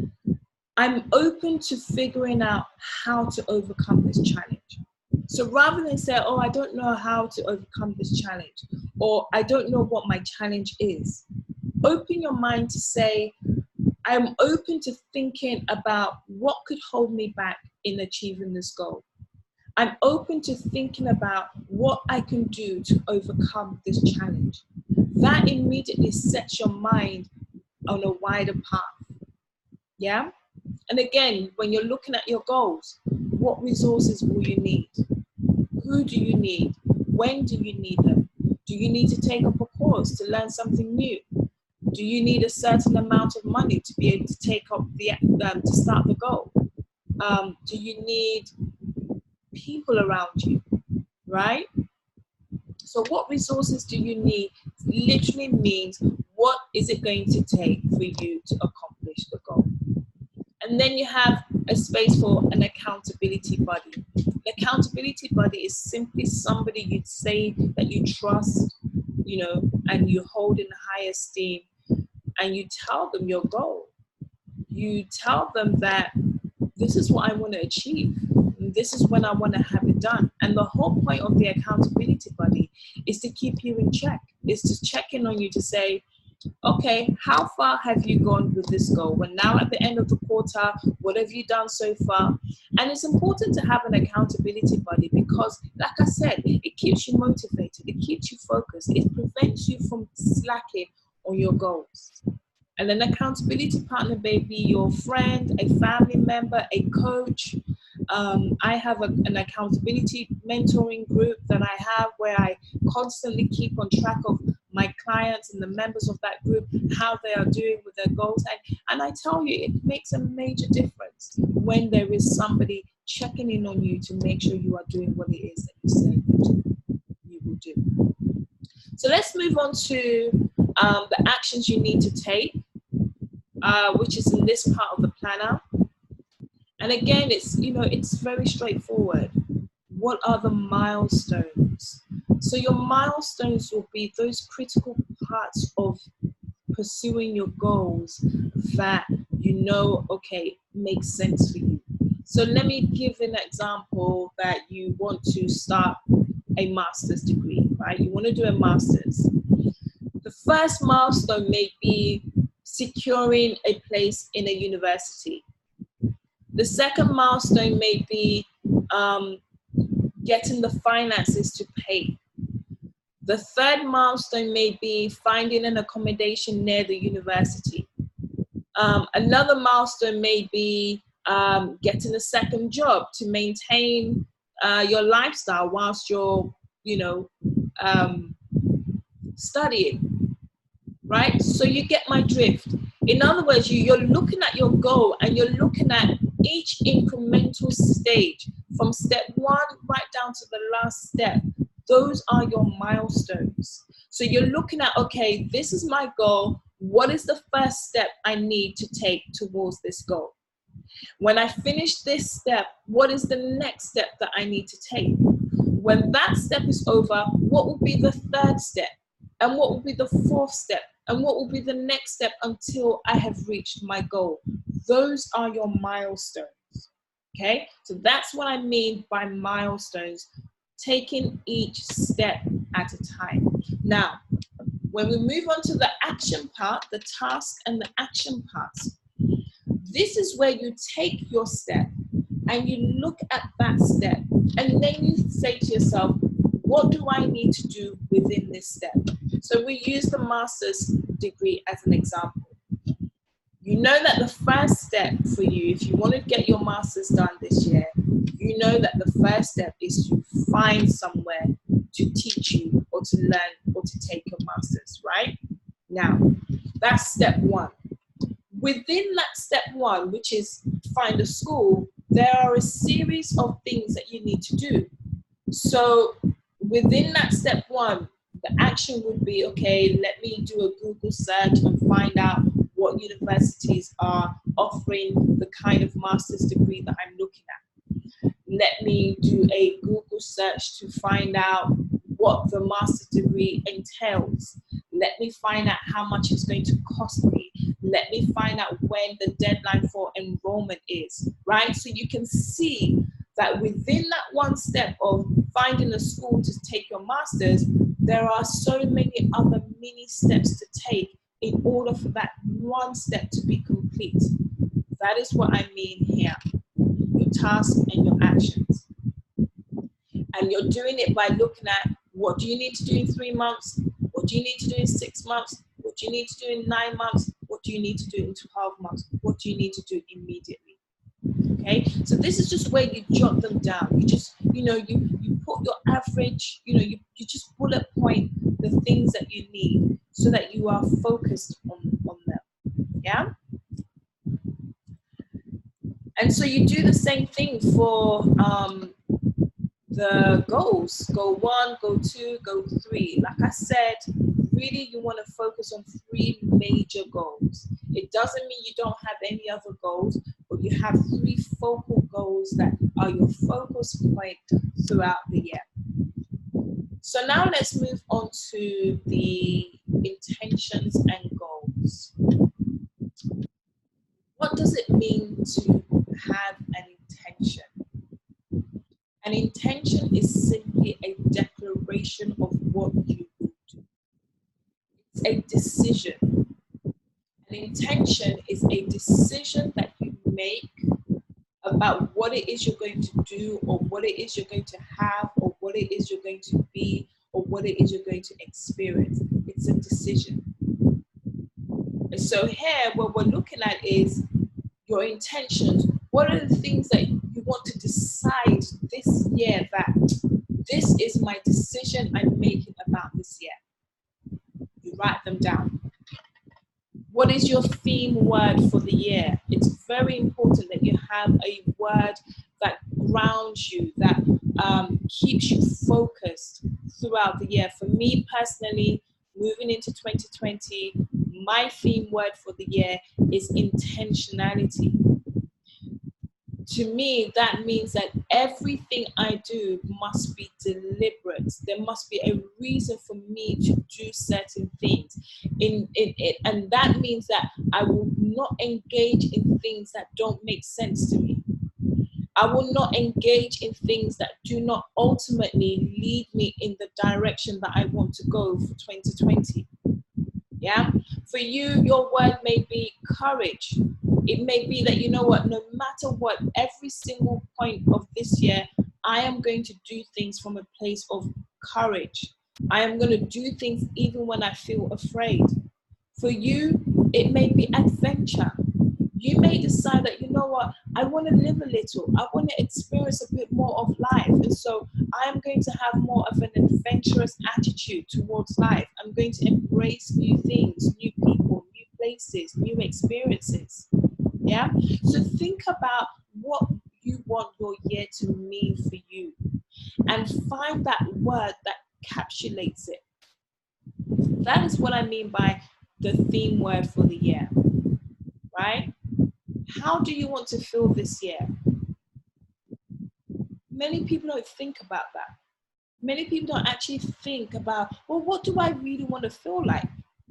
I'm open to figuring out how to overcome this challenge. So rather than say, oh, I don't know how to overcome this challenge, or I don't know what my challenge is, open your mind to say, I'm open to thinking about what could hold me back in achieving this goal. I'm open to thinking about what I can do to overcome this challenge. That immediately sets your mind on a wider path. Yeah? And again, when you're looking at your goals, what resources will you need? Who do you need? When do you need them? Do you need to take up a course to learn something new? Do you need a certain amount of money to be able to take up to start the goal? Do you need people around you, right? So what resources do you need literally means, what is it going to take for you to accomplish the goal? And then you have a space for an accountability buddy. An accountability buddy is simply somebody you'd say that you trust, and you hold in high esteem, and you tell them your goal. You tell them that this is what I want to achieve. This is when I want to have it done. And the whole point of the accountability buddy is to keep you in check, is to check in on you to say, okay, how far have you gone with this goal? We're now at the end of the quarter. What have you done so far? And it's important to have an accountability buddy because, like I said, it keeps you motivated. It keeps you focused. It prevents you from slacking on your goals. And an accountability partner may be your friend, a family member, a coach. I have an accountability mentoring group that I have where I constantly keep on track of my clients and the members of that group, how they are doing with their goals. And I tell you, it makes a major difference when there is somebody checking in on you to make sure you are doing what it is that you say you will do. So let's move on to the actions you need to take, which is in this part of the planner. And again, it's very straightforward. What are the milestones? So your milestones will be those critical parts of pursuing your goals that okay, makes sense for you. So let me give an example that you want to start a master's degree, right? You want to do a master's. The first milestone may be securing a place in a university. The second milestone may be getting the finances to pay. The third milestone may be finding an accommodation near the university. Another milestone may be getting a second job to maintain your lifestyle whilst you're, studying, right? So you get my drift. In other words, you're looking at your goal and you're looking at each incremental stage from step one right down to the last step. Those are your milestones. So you're looking at, okay, this is my goal. What is the first step I need to take towards this goal? When I finish this step, what is the next step that I need to take? When that step is over, what will be the third step? And what will be the fourth step? And what will be the next step until I have reached my goal? Those are your milestones, okay? So that's what I mean by milestones, taking each step at a time. Now, when we move on to the action part, the task and the action parts, this is where you take your step and you look at that step and then you say to yourself, what do I need to do within this step? So we use the master's degree as an example. You know that the first step for you, if you want to get your master's done this year, you know that the first step is to find somewhere to teach you or to learn or to take your master's, right? Now, that's step one. Within that step one, which is find a school, there are a series of things that you need to do. So within that step one, the action would be, okay, let me do a Google search and find out what universities are offering the kind of master's degree that I'm looking at. Let me do a Google search to find out what the master's degree entails. Let me find out how much it's going to cost me. Let me find out when the deadline for enrollment is, right? So you can see that within that one step of finding a school to take your master's, there are so many other mini steps to take in order for that one step to be complete. That is what I mean here, your tasks and your actions. And you're doing it by looking at what do you need to do in 3 months? What do you need to do in 6 months? What do you need to do in 9 months? What do you need to do in 12 months? What do you need to do immediately? Okay, so this is just where you jot them down. You just, you put your average, you just bullet point the things that you need so that you are focused on them. Yeah. And so you do the same thing for the goals. Goal 1, goal 2, goal 3. Like I said, really you want to focus on 3 major goals. It doesn't mean you don't have any other goals, but you have 3 focal goals that are your focus point throughout the year. So now let's move on to the intentions and goals. What does it mean to have an intention? An intention is simply a declaration of what you will do. It's a decision. An intention is a decision that you make about what it is you're going to do, or what it is you're going to have, or what it is you're going to be, or what it is you're going to experience. It's a decision. And so here, what we're looking at is your intentions. What are the things that you want to decide this year that this is my decision I'm making about this year? You write them down. What is your theme word for the year? It's very important that you have a word that grounds you, that keeps you focused throughout the year. For me personally, moving into 2020, my theme word for the year is intentionality. To me, that means that everything I do must be deliberate. There must be a reason for me to do certain things. And that means that I will not engage in things that don't make sense to me. I will not engage in things that do not ultimately lead me in the direction that I want to go for 2020. Yeah? For you, your word may be courage. It may be that, you know what, no matter what, every single point of this year, I am going to do things from a place of courage. I am going to do things even when I feel afraid. For you, it may be adventure. You may decide that, you know what, I want to live a little. I want to experience a bit more of life. And so I am going to have more of an adventurous attitude towards life. I'm going to embrace new things, new people, new places, new experiences. Yeah? So think about what you want your year to mean for you, and find that word that encapsulates it. That is what I mean by the theme word for the year, right? How do you want to feel this year? Many people don't think about that. Many people don't actually think about, well, what do I really want to feel like?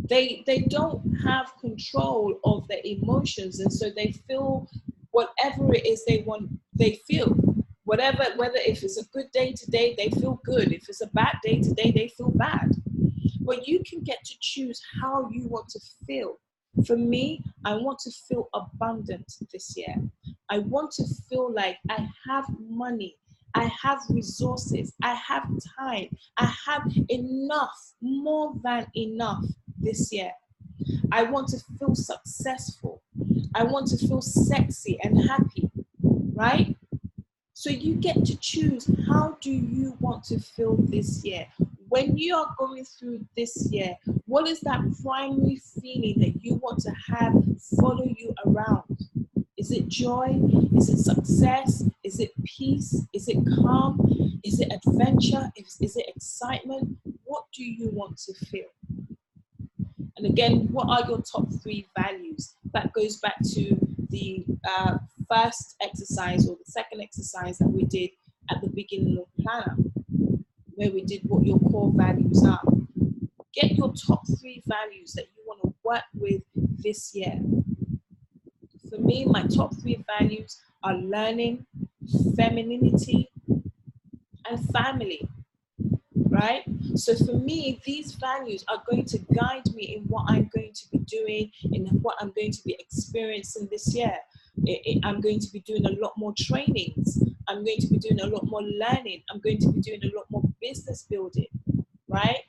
They don't have control of their emotions, and so they feel whatever it is they want, they feel. Whether if it's a good day today, they feel good. If it's a bad day today, they feel bad. But you can get to choose how you want to feel. For me, I want to feel abundant this year. I want to feel like I have money, I have resources, I have time, I have enough, more than enough this year. I want to feel successful. I want to feel sexy and happy, right? So you get to choose, how do you want to feel this year? When you are going through this year, what is that primary feeling that you want to have follow you around? Is it joy? Is it success? Is it peace? Is it calm? Is it adventure? Is it excitement? What do you want to feel? And again, what are your top 3 values? That goes back to the first exercise, or the second exercise that we did at the beginning of the planner, where we did what your core values are. Get your top 3 values that you want to work with this year. For me, my top 3 values are learning, femininity, and family. Right? So for me, these values are going to guide me in what I'm going to be doing, in what I'm going to be experiencing this year. I'm going to be doing a lot more trainings. I'm going to be doing a lot more learning. I'm going to be doing a lot more business building, right?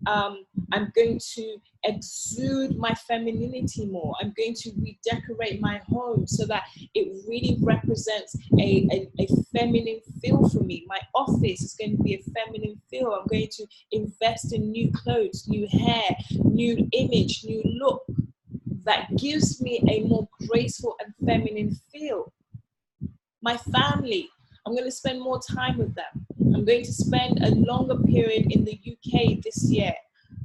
I'm going to exude my femininity more. I'm going to redecorate my home so that it really represents a feminine feel for me. My office is going to be a feminine feel. I'm going to invest in new clothes, new hair, new image, new look that gives me a more graceful and feminine feel. My family, I'm going to spend more time with them. I'm going to spend a longer period in the UK this year.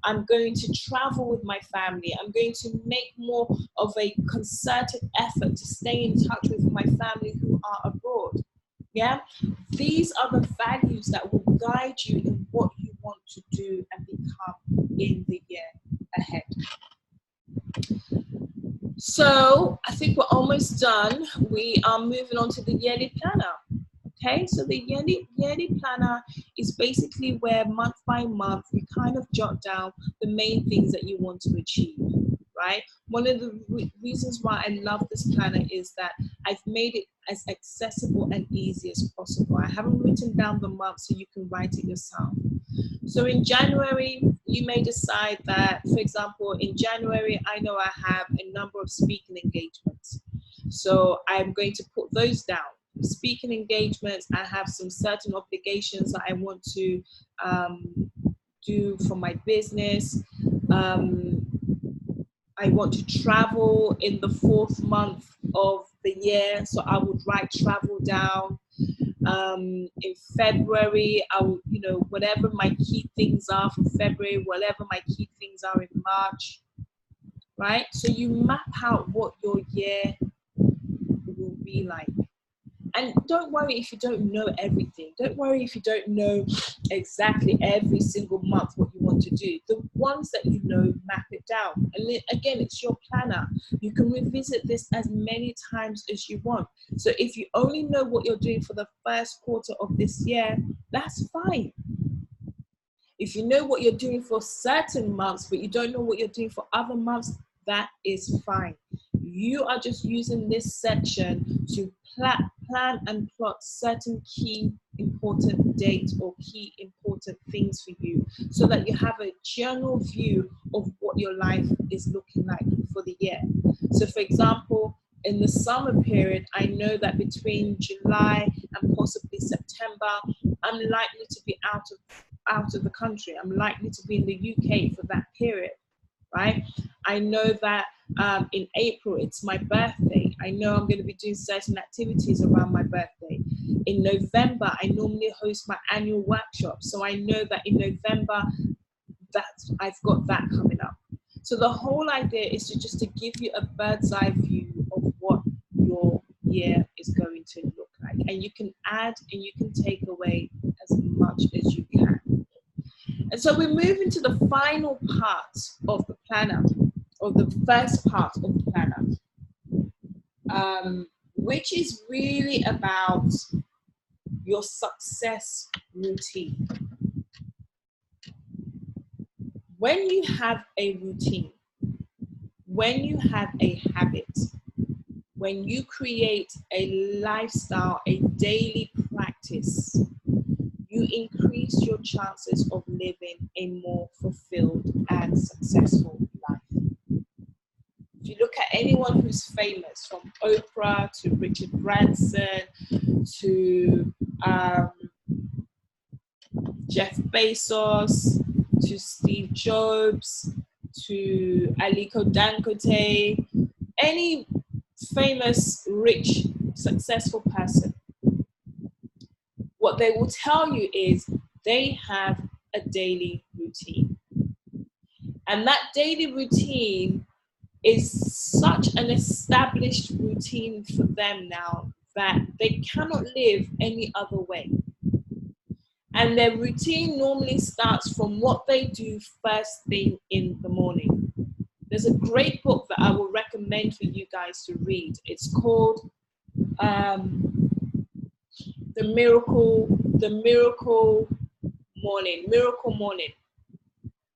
I'm going to travel with my family. I'm going to make more of a concerted effort to stay in touch with my family who are abroad. Yeah, these are the values that will guide you in what you want to do and become in the year. ahead. So I think we're almost done. We are moving on to the yearly planner. Okay, so the yearly planner is basically where month by month you kind of jot down the main things that you want to achieve, right? One of the reasons why I love this planner is that I've made it as accessible and easy as possible. I haven't written down the month so you can write it yourself. So in January, you may decide that, for example, in January, I know I have a number of speaking engagements. So I'm going to put those down. Speaking engagements, I have some certain obligations that I want to do for my business. I want to travel in the 4th month of the year, so I would write travel down. In February, I will, whatever my key things are for February, whatever my key things are in March, right? So you map out what your year will be like. And don't worry if you don't know everything. Don't worry if you don't know exactly every single month what you want to do. The ones that you know, map it down. And again, it's your planner. You can revisit this as many times as you want. So if you only know what you're doing for the 1st quarter of this year, that's fine. If you know what you're doing for certain months, but you don't know what you're doing for other months, that is fine. You are just using this section to plan and plot certain key important dates or key important things for you so that you have a general view of what your life is looking like for the year. So for example, in the summer period, I know that between July and possibly September, I'm likely to be out of the country. I'm likely to be in the UK for that period, right? I know that in April, it's my birthday. I know I'm going to be doing certain activities around my birthday. In November, I normally host my annual workshop. So I know that in November, I've got that coming up. So the whole idea is to give you a bird's eye view of what your year is going to look like. And you can add and you can take away as much as you can. And so we're moving to the final part of the planner, or the first part of the planner, which is really about your success routine. When you have a routine, when you have a habit, when you create a lifestyle, a daily practice, you increase your chances of living a more fulfilled and successful life. If you look at anyone who's famous, from Oprah to Richard Branson to Jeff Bezos to Steve Jobs to Aliko Dangote, any famous, rich, successful person, what they will tell you is they have a daily routine. And that daily routine is such an established routine for them now that they cannot live any other way. And their routine normally starts from what they do first thing in the morning. There's a great book that I will recommend for you guys to read. It's called The Miracle Morning.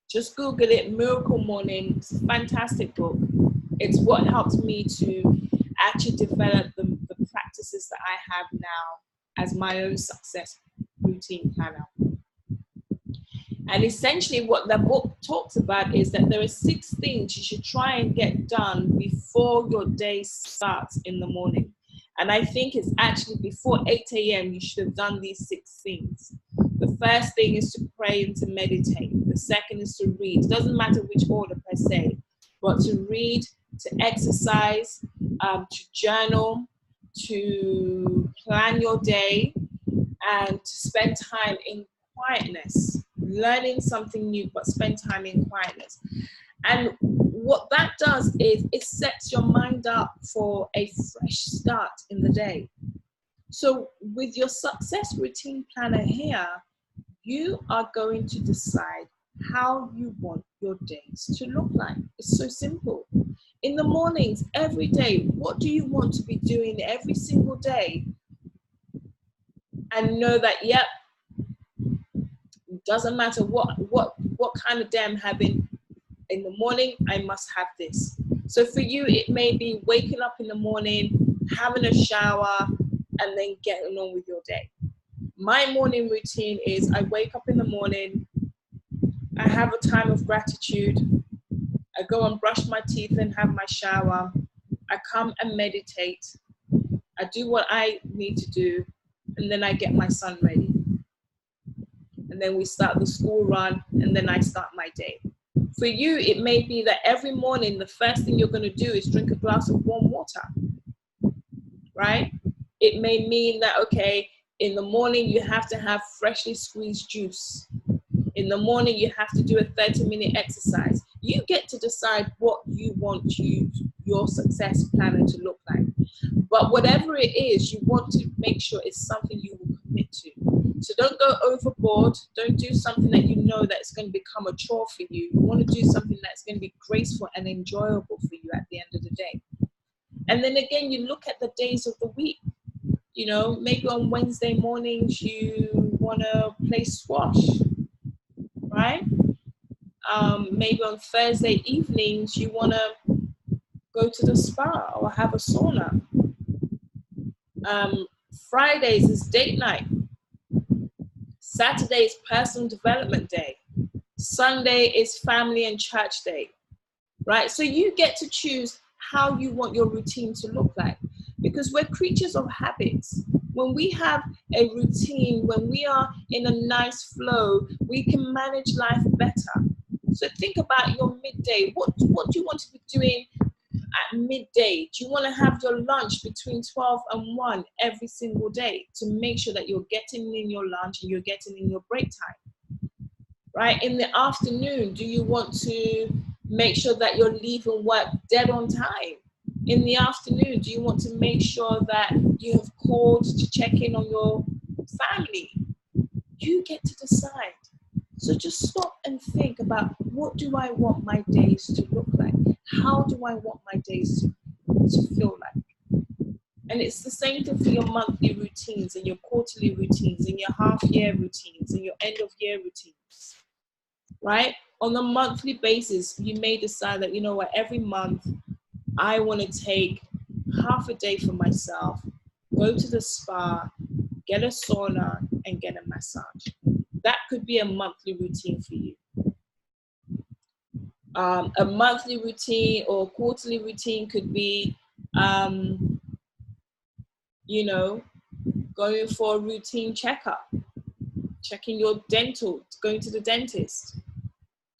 Just Google it, Miracle Morning. It's a fantastic book. It's what helped me to actually develop the practices that I have now as my own success routine planner. And essentially what the book talks about is that there are 6 things you should try and get done before your day starts in the morning. And I think it's actually before 8 a.m. you should have done these 6 things. The first thing is to pray and to meditate. The second is to read. It doesn't matter which order per se, but to read, to exercise, to journal, to plan your day, and to spend time in quietness, learning something new, but spend time in quietness. And what that does is it sets your mind up for a fresh start in the day. So with your success routine planner here, you are going to decide how you want your days to look like. It's so simple. In the mornings, every day, what do you want to be doing every single day? And know that, yep, doesn't matter what kind of day I'm having, in the morning, I must have this. So for you, it may be waking up in the morning, having a shower, and then getting on with your day. My morning routine is I wake up in the morning, I have a time of gratitude, I go and brush my teeth and have my shower, I come and meditate, I do what I need to do, and then I get my son ready. And then we start the school run, and then I start my day. For you, it may be that every morning, the first thing you're going to do is drink a glass of warm water, right? It may mean that, okay, in the morning, you have to have freshly squeezed juice. In the morning, you have to do a 30-minute exercise. You get to decide what you want your success planner to look like. But whatever it is, you want to make sure it's something you will commit to. So don't go overboard. Don't do something that you know that's going to become a chore for you. You want to do something that's going to be graceful and enjoyable for you at the end of the day. And then again, you look at the days of the week. You know, maybe on Wednesday mornings, you want to play squash, right? Maybe on Thursday evenings, you want to go to the spa or have a sauna. Fridays is date night. Saturday is personal development day. Sunday is family and church day, right? So you get to choose how you want your routine to look like, because we're creatures of habits. When we have a routine, when we are in a nice flow, we can manage life better. So think about your midday. What do you want to be doing at midday? Do you want to have your lunch between 12 and 1 every single day to make sure that you're getting in your lunch and you're getting in your break time? Right? In the afternoon, do you want to make sure that you're leaving work dead on time? In the afternoon, do you want to make sure that you have called to check in on your family? You get to decide. So just stop and think about, what do I want my days to look like? How do I want my days to feel like? And it's the same thing for your monthly routines and your quarterly routines and your half-year routines and your end-of-year routines, right? On a monthly basis, you may decide that, you know what, every month I want to take half a day for myself, go to the spa, get a sauna, and get a massage. That could be a monthly routine for you. A monthly routine or quarterly routine could be, you know, going for a routine checkup, checking your dental, going to the dentist.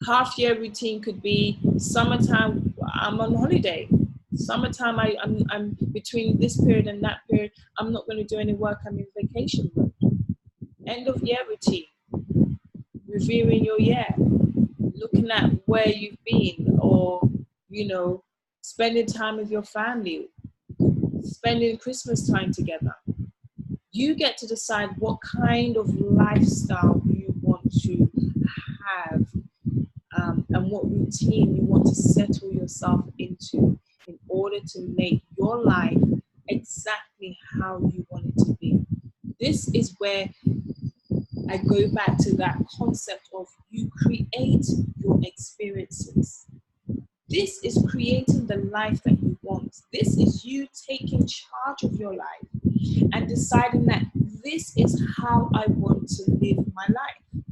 Half-year routine could be summertime, I'm on holiday. Summertime, I'm between this period and that period, I'm not going to do any work, I'm in vacation mode. End of year routine, reviewing your year, looking at where you've been, or, you know, spending time with your family, spending Christmas time together. You get to decide what kind of lifestyle you want to have, and what routine you want to settle yourself into in order to make your life exactly how you want it to be. This is where I go back to that concept of you create your experiences. This is creating the life that you want. This is you taking charge of your life and deciding that this is how I want to live my life.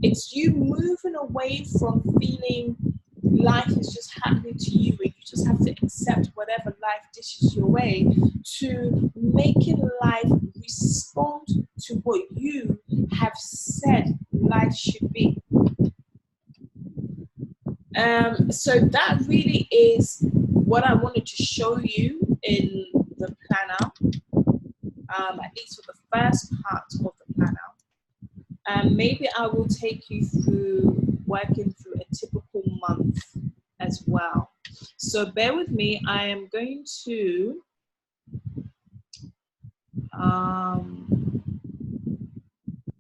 It's you moving away from feeling life is just happening to you and you just have to accept whatever life dishes your way, to making life respond to what you have said life should be. So that really is what I wanted to show you in the planner, at least for the first part of the planner. Maybe I will take you through working through a typical month as well. So bear with me, I am going to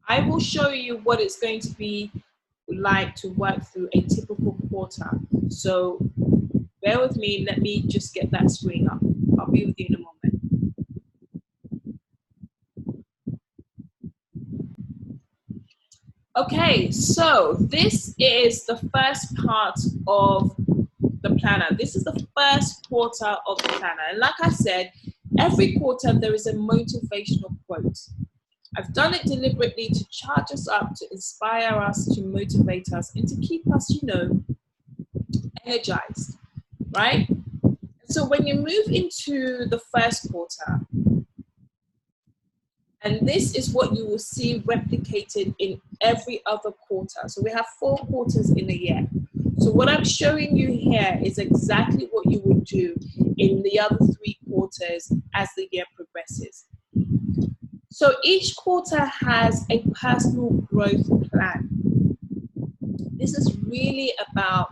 I will show you what it's going to be like to work through a typical quarter. So bear with me, let me just get that screen up. I'll be with you in a moment. Okay, so this is the first part of the planner. This is the first quarter of the planner. And like I said, every quarter there is a motivational quote. I've done it deliberately to charge us up, to inspire us, to motivate us, and to keep us, you know, energized, right? So when you move into the first quarter, and this is what you will see replicated in every other quarter. So we have 4 quarters in a year. So what I'm showing you here is exactly what you will do in the other 3 quarters as the year progresses. So each quarter has a personal growth plan. This is really about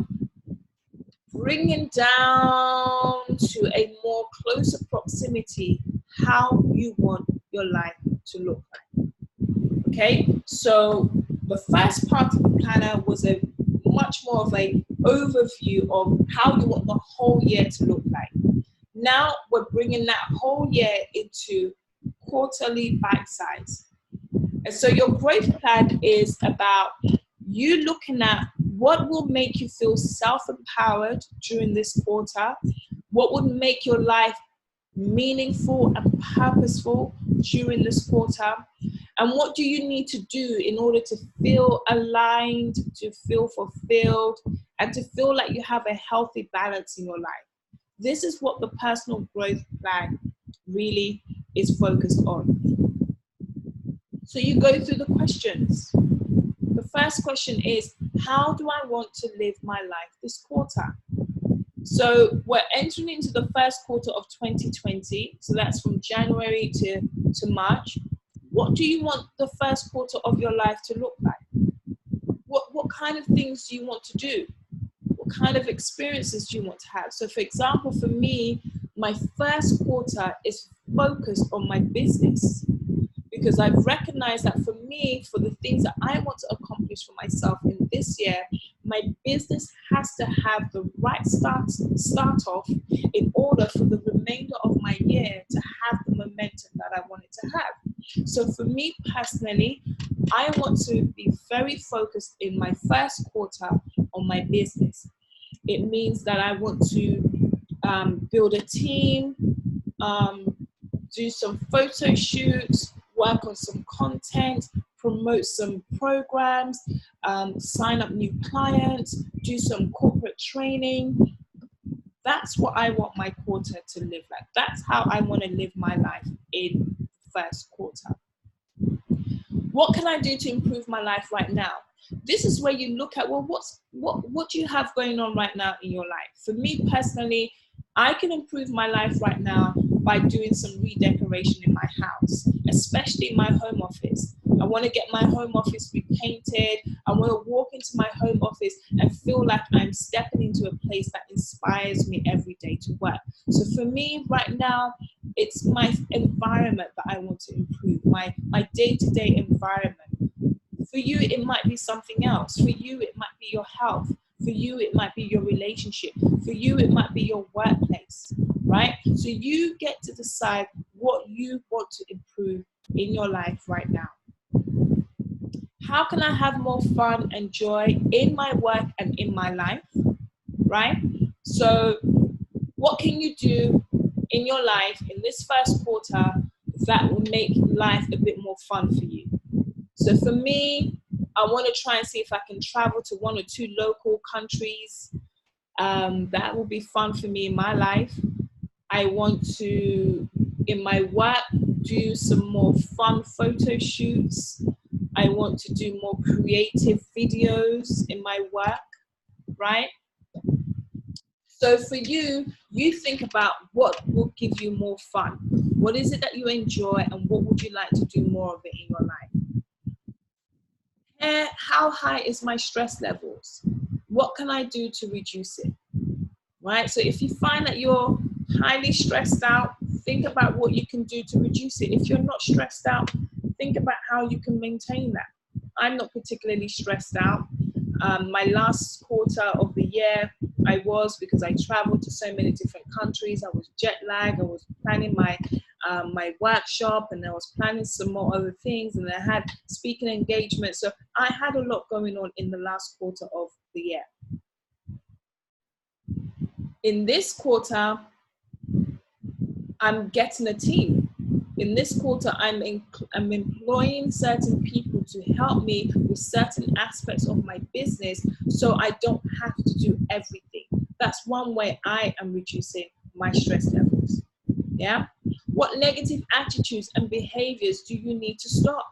bringing down to a more closer proximity how you want your life to look like. Okay, so the first part of the planner was a much more of an overview of how you want the whole year to look like. Now we're bringing that whole year into quarterly bite size. And so your growth plan is about you looking at what will make you feel self-empowered during this quarter, what would make your life meaningful and purposeful during this quarter, and what do you need to do in order to feel aligned, to feel fulfilled, and to feel like you have a healthy balance in your life. This is what the personal growth plan really is focused on. So you go through the questions. The first question is, how do I want to live my life this quarter? So we're entering into the first quarter of 2020. So that's from January to March. What do you want the first quarter of your life to look like? What kind of things do you want to do? What kind of experiences do you want to have? So for example, for me, my first quarter is focused on my business, because I've recognized that for me, for the things that I want to accomplish for myself in this year, my business has to have the right start off in order for the remainder of my year to have the momentum that I want it to have. So for me personally, I want to be very focused in my first quarter on my business. It means that I want to build a team, do some photo shoots, work on some content, promote some programs, sign up new clients, do some corporate training. That's what I want my quarter to live like. That's how I want to live my life in the first quarter. What can I do to improve my life right now? This is where you look at, well, what do you have going on right now in your life? For me personally, I can improve my life right now by doing some redecoration in my house, especially in my home office. I want to get my home office repainted. I want to walk into my home office and feel like I'm stepping into a place that inspires me every day to work. So for me right now, it's my environment that I want to improve, my day-to-day environment. For you, it might be something else. For you, it might be your health. For you, it might be your relationship. For you, it might be your workplace, right? So you get to decide what you want to improve in your life right now. How can I have more fun and joy in my work and in my life, right? So what can you do in your life in this first quarter that will make life a bit more fun for you? So for me, I want to try and see if I can travel to 1 or 2 local countries. That will be fun for me in my life. I want to, in my work, do some more fun photo shoots. I want to do more creative videos in my work, right? So for you, you think about what will give you more fun. What is it that you enjoy and what would you like to do more of it in your life? How high is my stress levels? What can I do to reduce it? Right? So if you find that you're highly stressed out, think about what you can do to reduce it. If you're not stressed out, think about how you can maintain that. I'm not particularly stressed out. My last quarter of the year, I was, because I traveled to so many different countries. I was jet lagged. I was planning my workshop, and I was planning some more other things, and I had speaking engagements. So I had a lot going on in the last quarter of the year. In this quarter, I'm getting a team. In this quarter, I'm employing certain people to help me with certain aspects of my business, so I don't have to do everything. That's one way I am reducing my stress levels. Yeah. What negative attitudes and behaviors do you need to stop?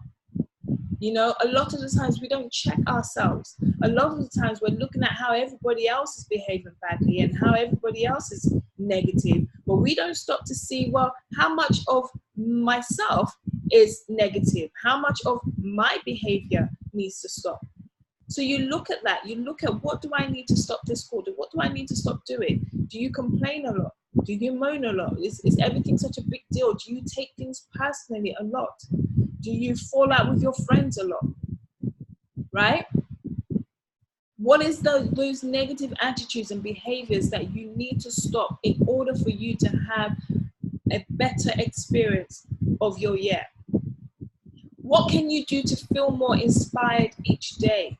You know, a lot of the times we don't check ourselves. A lot of the times we're looking at how everybody else is behaving badly and how everybody else is negative, but we don't stop to see, well, how much of myself is negative? How much of my behavior needs to stop? So you look at that, you look at, what do I need to stop this quarter? What do I need to stop doing? Do you complain a lot? Do you moan a lot? Is everything such a big deal? Do you take things personally a lot? Do you fall out with your friends a lot? Right? What is those negative attitudes and behaviors that you need to stop in order for you to have a better experience of your year? What can you do to feel more inspired each day?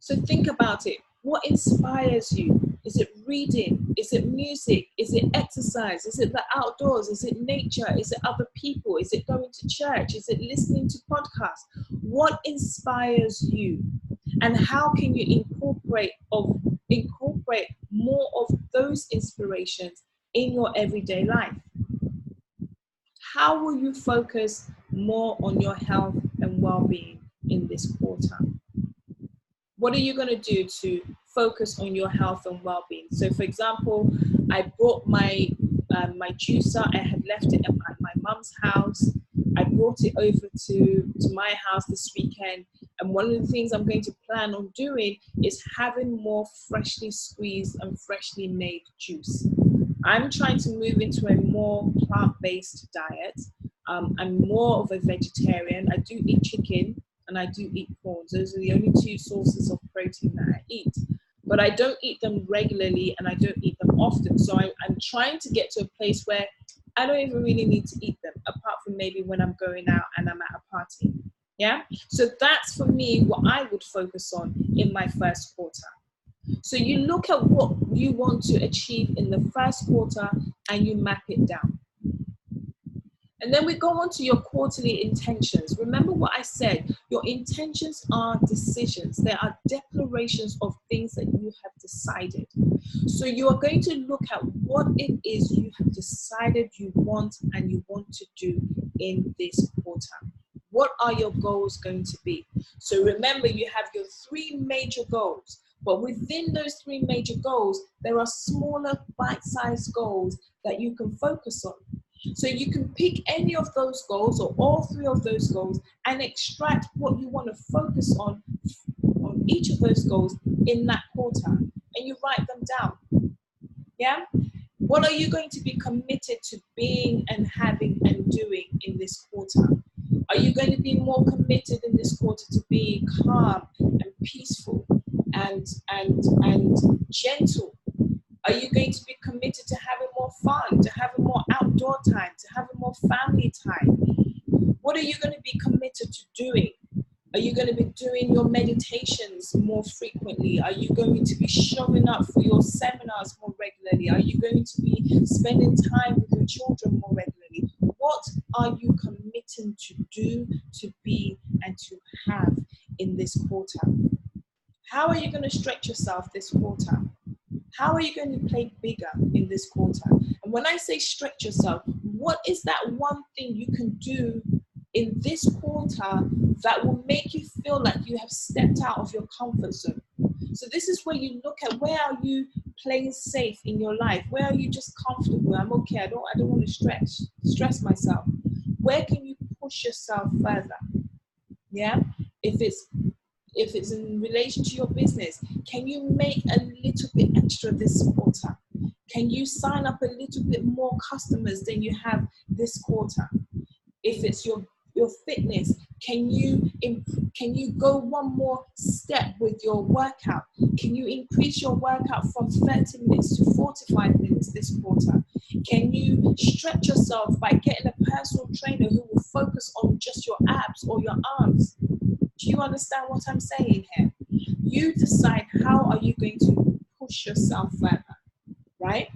So think about it. What inspires you? Is it reading? Is it music? Is it exercise? Is it the outdoors? Is it nature? Is it other people? Is it going to church? Is it listening to podcasts? What inspires you? And how can you incorporate more of those inspirations in your everyday life? How will you focus more on your health and well-being in this quarter? What are you going to do to focus on your health and well-being? So, for example, I brought my juicer. I had left it at my mum's house. I brought it over to my house this weekend. And one of the things I'm going to plan on doing is having more freshly squeezed and freshly made juice. I'm trying to move into a more plant-based diet. I'm more of a vegetarian. I do eat chicken and I do eat prawns. Those are the only two sources of protein that I eat. But I don't eat them regularly and I don't eat them often. So I'm trying to get to a place where I don't even really need to eat them, apart from maybe when I'm going out and I'm at a party. Yeah. So that's for me what I would focus on in my first quarter. So you look at what you want to achieve in the first quarter and you map it down. And then we go on to your quarterly intentions. Remember what I said, your intentions are decisions. They are declarations of things that you have decided. So you are going to look at what it is you have decided you want and you want to do in this quarter. What are your goals going to be? So remember, you have your 3 major goals, but within those 3 major goals, there are smaller bite-sized goals that you can focus on. So you can pick any of those goals or all 3 of those goals and extract what you want to focus on each of those goals in that quarter, and you write them down. Yeah? What are you going to be committed to being and having and doing in this quarter? Are you going to be more committed in this quarter to being calm and peaceful and gentle? Are you going to be committed to having more fun, to having more outdoor time, to having more family time? What are you going to be committed to doing? Are you going to be doing your meditations more frequently? Are you going to be showing up for your seminars more regularly? Are you going to be spending time with your children more regularly? What are you committing to do, to be, and to have in this quarter? How are you going to stretch yourself this quarter? How are you going to play bigger in this quarter? And when I say stretch yourself, what is that one thing you can do in this quarter that will make you feel like you have stepped out of your comfort zone? So this is where you look at, where are you playing safe in your life? Where are you just comfortable? I'm okay. I don't want to stress myself. Where can you push yourself further? Yeah. If it's in relation to your business, can you make a little bit extra this quarter? Can you sign up a little bit more customers than you have this quarter? If it's your fitness, Can you go one more step with your workout? Can you increase your workout from 30 minutes to 45 minutes this quarter? Can you stretch yourself by getting a personal trainer who will focus on just your abs or your arms? Do you understand what I'm saying here? You decide how are you going to push yourself further, right?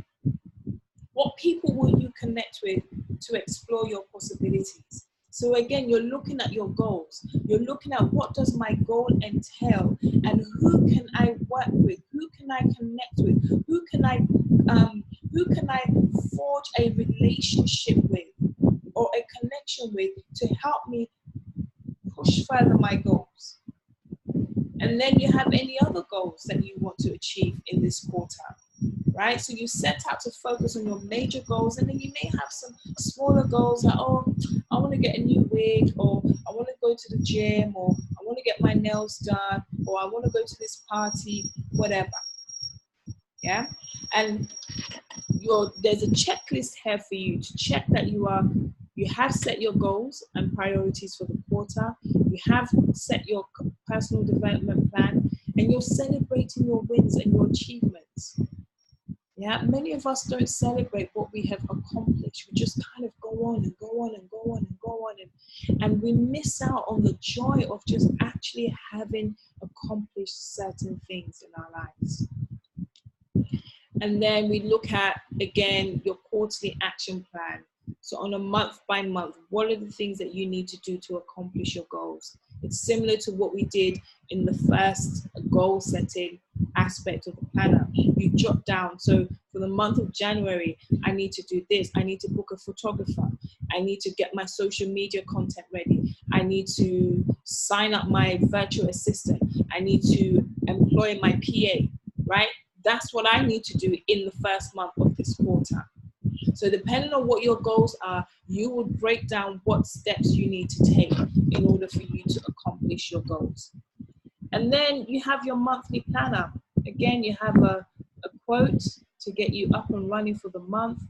What people will you connect with to explore your possibilities? So again, you're looking at your goals. You're looking at what does my goal entail, and who can I work with? Who can I connect with? Who can I forge a relationship with or a connection with to help me push further my goals? And then you have any other goals that you want to achieve in this quarter, right? So you set out to focus on your major goals, and then you may have some smaller goals like, oh, I want to get a new wig, or I want to go to the gym, or I want to get my nails done, or I want to go to this party, whatever. Yeah. And there's a checklist here for you to check that you have set your goals and priorities for the quarter. You have set your personal development plan, and you're celebrating your wins and your achievements. Yeah, many of us don't celebrate what we have accomplished. We just kind of go on and go on and go on and go on, and we miss out on the joy of just actually having accomplished certain things in our lives. And then we look at, again, your quarterly action plan. So on a month by month, what are the things that you need to do to accomplish your goals? It's similar to what we did in the first goal setting aspect of the planner. You jot down, so for the month of January, I need to do this. I need to book a photographer. I need to get my social media content ready. I need to sign up my virtual assistant. I need to employ my PA, right? That's what I need to do in the first month of this quarter. So depending on what your goals are, you would break down what steps you need to take in order for you to accomplish your goals. And then you have your monthly planner. Again, you have a quote to get you up and running for the month.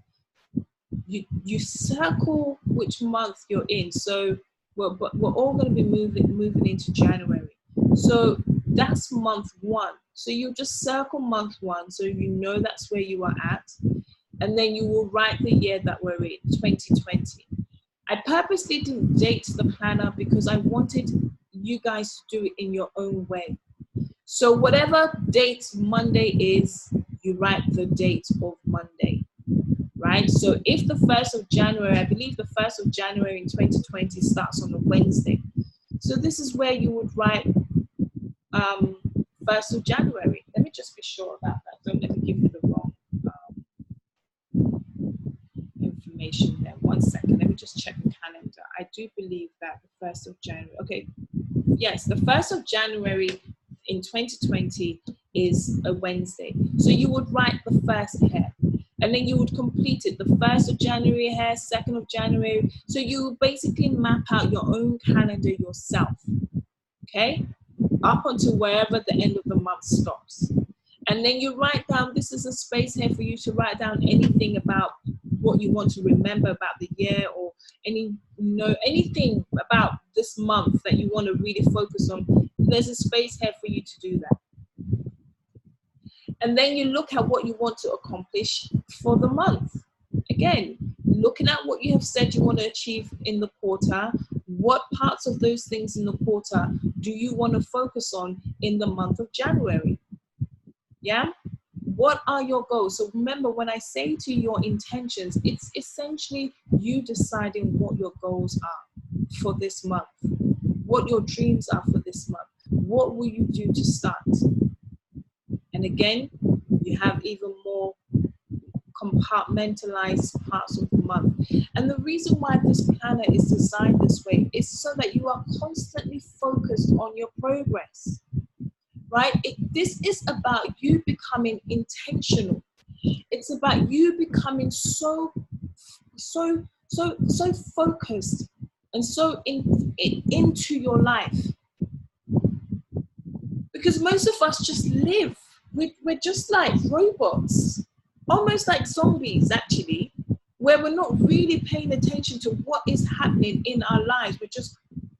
You circle which month you're in. So we're all going to be moving into January. So that's month one. So you just circle month one, so you know that's where you are at. And then you will write the year that we're in, 2020. I purposely didn't date the planner because I wanted you guys to do it in your own way. So whatever date Monday is, you write the date of Monday, right? So if the 1st of January, I believe the 1st of January in 2020 starts on a Wednesday. So this is where you would write 1st of January. Let me just be sure about that. Don't let me give you the wrong information there. 1 second. Let me just check the calendar. I do believe that the 1st of January. Okay. Yes, the 1st of January in 2020 is a Wednesday. So you would write the first here, and then you would complete it. The 1st of January here, 2nd of January. So you basically map out your own calendar yourself. Okay? Up until wherever the end of the month stops. And then you write down, this is a space here for you to write down anything about what you want to remember about the year, or anything about this month that you want to really focus on. There's a space here for you to do that. And then you look at what you want to accomplish for the month. Again, looking at what you have said you want to achieve in the quarter, what parts of those things in the quarter do you want to focus on in the month of January? Yeah? What are your goals? So remember, when I say to you your intentions, it's essentially you deciding what your goals are for this month, what your dreams are for this month. What will you do to start? And again, you have even more compartmentalized parts of the month. And the reason why this planner is designed this way is so that you are constantly focused on your progress, right? This is about you becoming intentional. It's about you becoming so focused and so into your life. Because most of us just live. We're just like robots, almost like zombies, actually, where we're not really paying attention to what is happening in our lives. We're just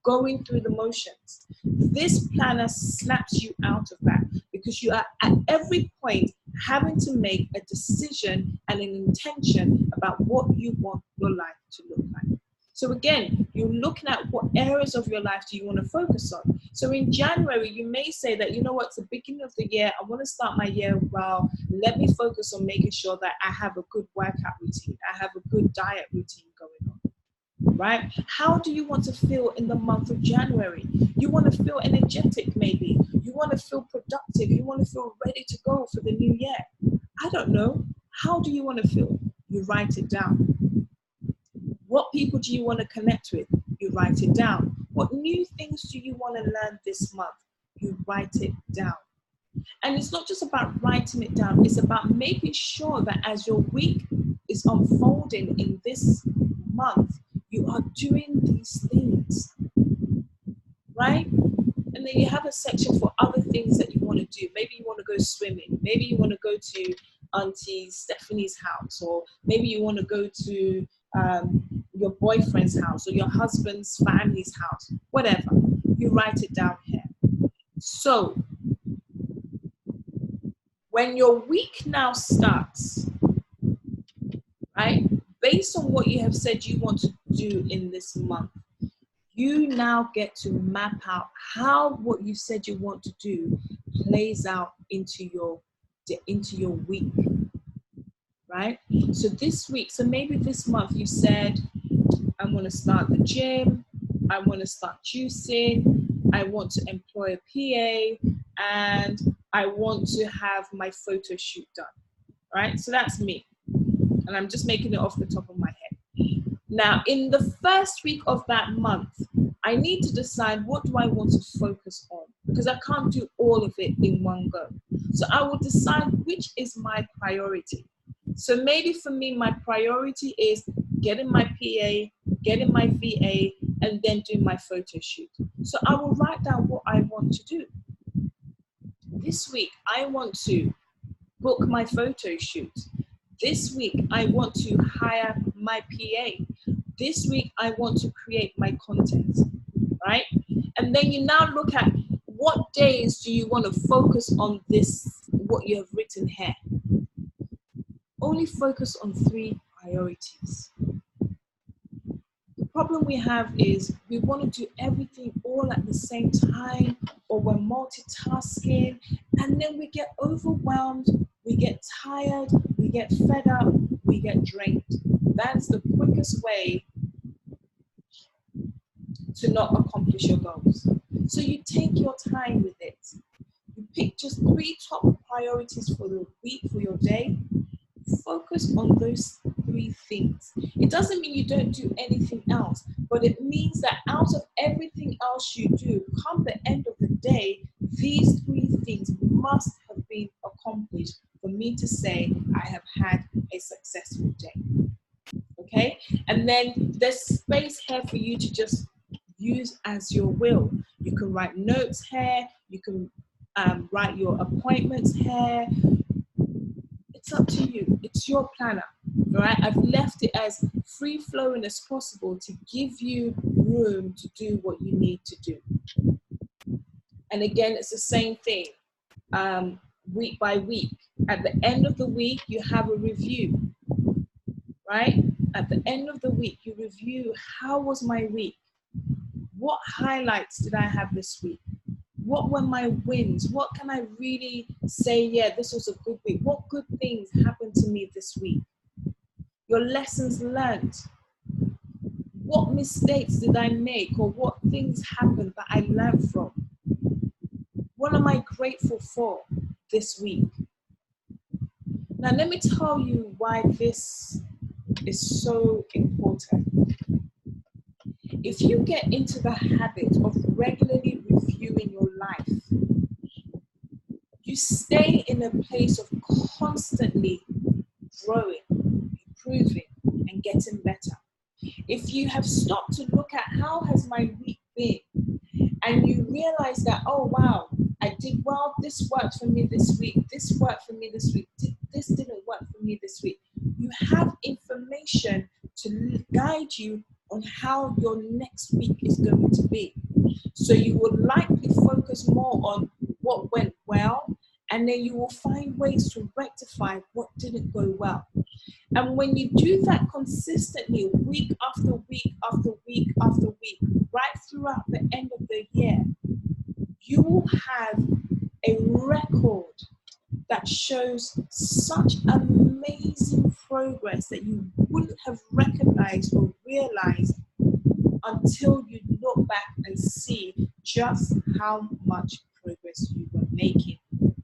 going through the motions. This planner snaps you out of that because you are at every point having to make a decision and an intention about what you want your life to look like. So again, you're looking at what areas of your life do you want to focus on. So in January, you may say that, you know what, it's the beginning of the year. I want to start my year well. Let me focus on making sure that I have a good workout routine. I have a good diet routine going on, right? How do you want to feel in the month of January? You want to feel energetic maybe. You want to feel productive. You want to feel ready to go for the new year. I don't know. How do you want to feel? You write it down. What people do you want to connect with? You write it down. What new things do you want to learn this month? You write it down. And it's not just about writing it down, it's about making sure that as your week is unfolding in this month, you are doing these things, right? And then you have a section for other things that you want to do. Maybe you want to go swimming. Maybe you want to go to Auntie Stephanie's house, or maybe you want to go to your boyfriend's house or your husband's family's house, whatever. You write it down here. So when your week now starts, right, based on what you have said you want to do in this month, you now get to map out how what you said you want to do plays out into your week, right? So this week, so maybe this month you said, I want to start the gym, I want to start juicing, I want to employ a PA, and I want to have my photo shoot done, right? So that's me. And I'm just making it off the top of my head. Now, in the first week of that month, I need to decide what do I want to focus on, because I can't do all of it in one go. So I will decide which is my priority. So maybe for me, my priority is getting my PA, getting my VA, and then doing my photo shoot. So I will write down what I want to do. This week, I want to book my photo shoot. This week, I want to hire my PA. This week, I want to create my content, right? And then you now look at what days do you want to focus on this, what you have written here. Only focus on 3 priorities. The problem we have is we want to do everything all at the same time, or we're multitasking, and then we get overwhelmed, we get tired, we get fed up, we get drained. That's the quickest way to not accomplish your goals. So you take your time with it. You pick just 3 top priorities for the week, for your day. Focus on those 3 things. It doesn't mean you don't do anything else, but it means that out of everything else you do, come the end of the day, these 3 things must have been accomplished for me to say I have had a successful day. Okay? And then there's space here for you to just use as your will. You can write notes here, you can write your appointments here. It's up to you. It's your planner, all right? I've left it as free-flowing as possible to give you room to do what you need to do. And again, it's the same thing, week by week. At the end of the week, you have a review, right? At the end of the week, you review, how was my week? What highlights did I have this week? What were my wins? What can I really say, yeah, this was a good week? What good things happened to me this week? Your lessons learned. What mistakes did I make, or what things happened that I learned from? What am I grateful for this week? Now, let me tell you why this is so important. If you get into the habit of regularly reviewing your life, you stay in a place of constantly growing, improving, and getting better. If you have stopped to look at how has my week been, and you realize that, oh wow, I did well, this worked for me this week, this worked for me this week, this didn't work for me this week. You have information to guide you on how your next week is going to be. So you will likely focus more on what went well, and then you will find ways to rectify what didn't go well. And when you do that consistently, week after week after week after week, right throughout the end of the year, you will have a record that shows such amazing progress that you wouldn't have recognized or realized until you look back and see just how much progress you were making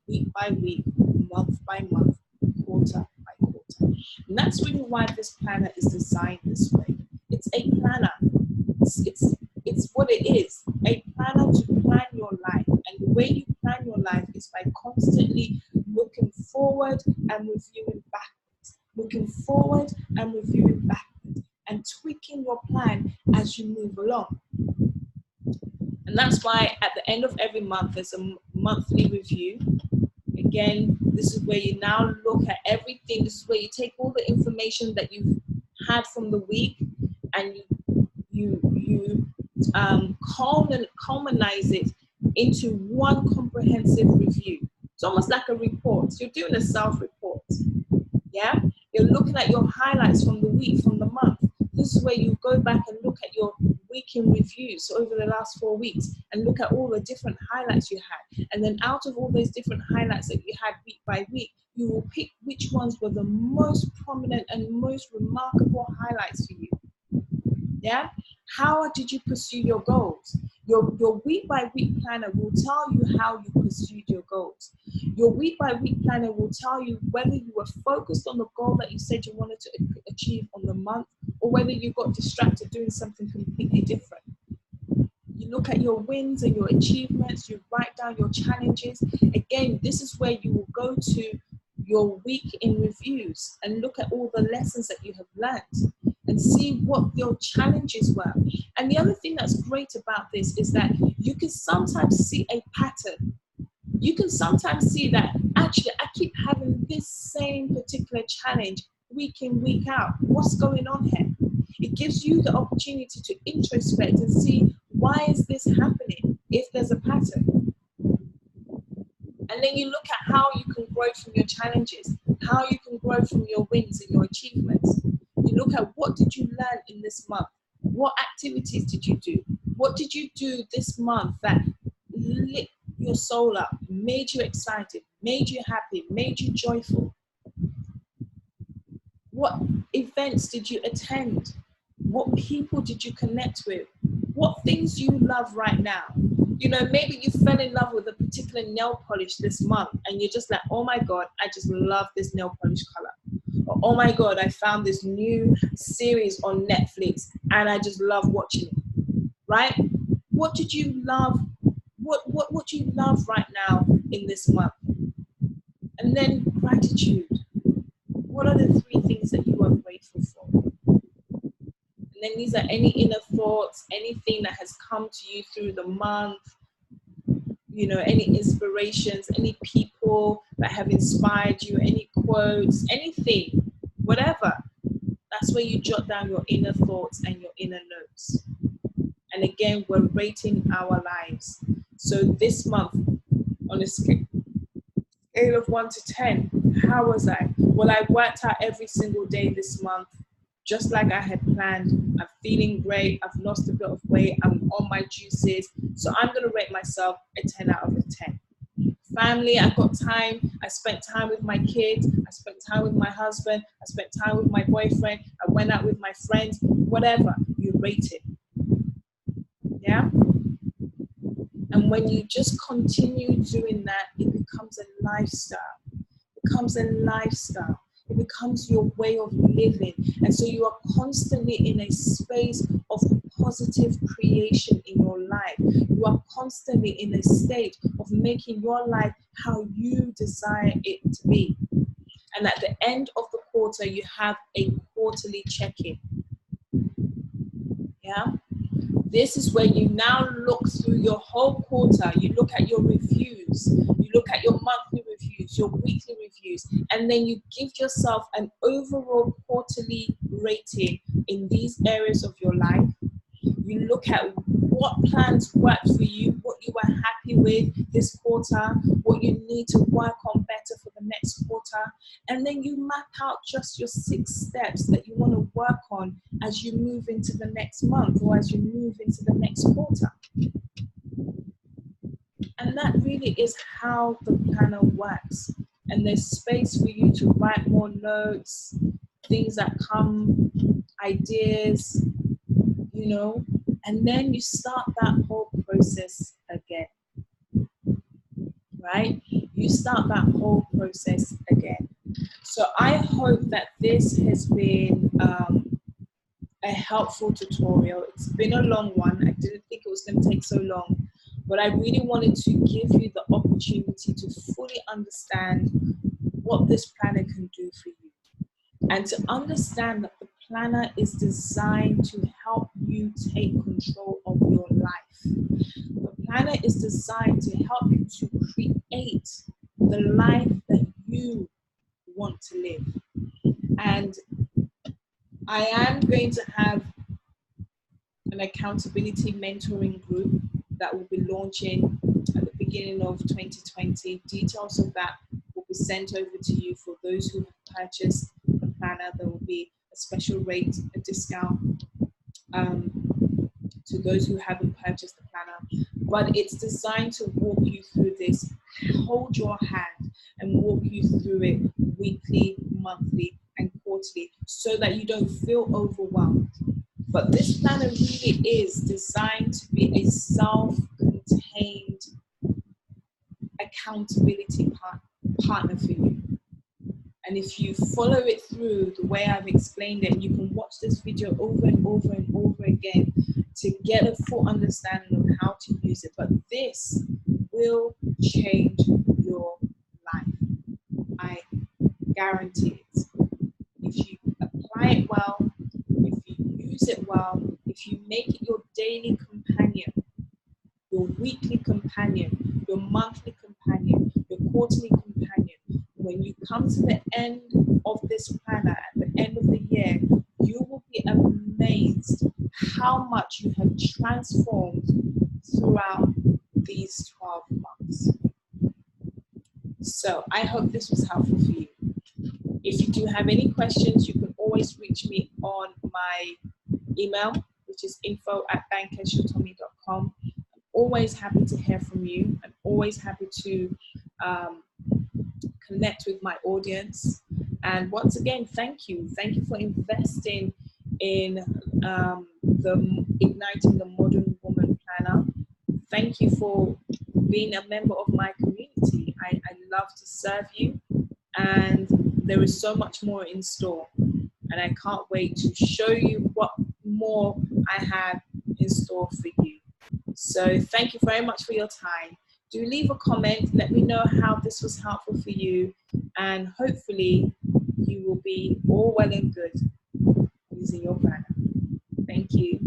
week by week, month by month, quarter by quarter. And that's really why this planner is designed this way. It's a planner. It's what it is, a planner to plan your life. And the way you plan your life is by constantly looking forward and reviewing backwards, looking forward and reviewing backwards, and tweaking your plan as you move along. And that's why at the end of every month, there's a monthly review. Again, this is where you now look at everything. This is where you take all the information that you've had from the week and you culminate it into one comprehensive review. It's almost like a report. You're doing a self-report. Yeah? You're looking at your highlights from the week, from the month. This is where you go back and look at your week in reviews over the last 4 weeks and look at all the different highlights you had. And then out of all those different highlights that you had week by week, you will pick which ones were the most prominent and most remarkable highlights for you. Yeah? How did you pursue your goals? Your week by week planner will tell you how you pursued your goals. Your week by week planner will tell you whether you were focused on the goal that you said you wanted to achieve on the month, or whether you got distracted doing something completely different. You look at your wins and your achievements, you write down your challenges. Again, this is where you will go to your week in reviews and look at all the lessons that you have learned and see what your challenges were. And the other thing that's great about this is that you can sometimes see a pattern. You can sometimes see that actually I keep having this same particular challenge week in, week out. What's going on here? It gives you the opportunity to introspect and see, why is this happening if there's a pattern? And then you look at how you can grow from your challenges, how you can grow from your wins and your achievements. You look at, what did you learn in this month? What activities did you do? What did you do this month that lit your soul up, made you excited, made you happy, made you joyful? What events did you attend? What people did you connect with? What things you love right now? You know, maybe you fell in love with a particular nail polish this month and you're just like, oh my God, I just love this nail polish color. Or, oh my God, I found this new series on Netflix and I just love watching it, right? What did you love? What do you love right now in this month? And then gratitude. What are the 3 things that you are grateful for? And then these are any inner thoughts, anything that has come to you through the month, you know, any inspirations, any people that have inspired you, any quotes, anything, whatever. That's where you jot down your inner thoughts and your inner notes. And again, we're rating our lives. So this month, on a scale of 1 to 10, how was I? Well, I worked out every single day this month, just like I had planned. I'm feeling great. I've lost a bit of weight. I'm on my juices. So I'm going to rate myself a 10 out of a 10. Family, I got time. I spent time with my kids. I spent time with my husband. I spent time with my boyfriend. I went out with my friends. Whatever, you rate it. Yeah? And when you just continue doing that, it becomes a lifestyle. It becomes a lifestyle. It becomes your way of living. And so you are constantly in a space of positive creation in your life. You are constantly in a state of making your life how you desire it to be. And at the end of the quarter, you have a quarterly check-in. Yeah? This is where you now look through your whole quarter. You look at your reviews. You look at your monthly reviews. reviews, your weekly reviews, and then you give yourself an overall quarterly rating in these areas of your life. You look at what plans worked for you, what you were happy with this quarter, what you need to work on better for the next quarter, and then you map out just your 6 steps that you want to work on as you move into the next month or as you move into the next quarter. And that really is how the planner works. And there's space for you to write more notes, things that come, ideas, you know, and then you start that whole process again, right? You start that whole process again. So I hope that this has been a helpful tutorial. It's been a long one. I didn't think it was going to take so long, but I really wanted to give you the opportunity to fully understand what this planner can do for you, and to understand that the planner is designed to help you take control of your life. The planner is designed to help you to create the life that you want to live. And I am going to have an accountability mentoring group that will be launching at the beginning of 2020. Details of that will be sent over to you for those who have purchased the planner. There will be a special rate, a discount to those who haven't purchased the planner. But it's designed to walk you through this, hold your hand and walk you through it weekly, monthly, and quarterly so that you don't feel overwhelmed. But this planner really is designed to be a self-contained accountability partner for you. And if you follow it through the way I've explained it, you can watch this video over and over and over again to get a full understanding of how to use it. But this will change your life. I guarantee it. If you apply it well, if you use it well, if you make it your daily companion, your weekly companion, your monthly companion, your quarterly companion, when you come to the end of this planner, at the end of the year, you will be amazed how much you have transformed throughout these 12 months. So I hope this was helpful for you. If you do have any questions, you can always reach me on my email, which is info@bankeshotomi.com. I'm always happy to hear from you. I'm always happy to connect with my audience. And once again, thank you. Thank you for investing in the Igniting the Modern Woman Planner. Thank you for being a member of my community. I love to serve you, and there is so much more in store. And I can't wait to show you what more I have in store for you. So thank you very much for your time. Do leave a comment. Let me know how this was helpful for you. And hopefully you will be all well and good using your planner. Thank you.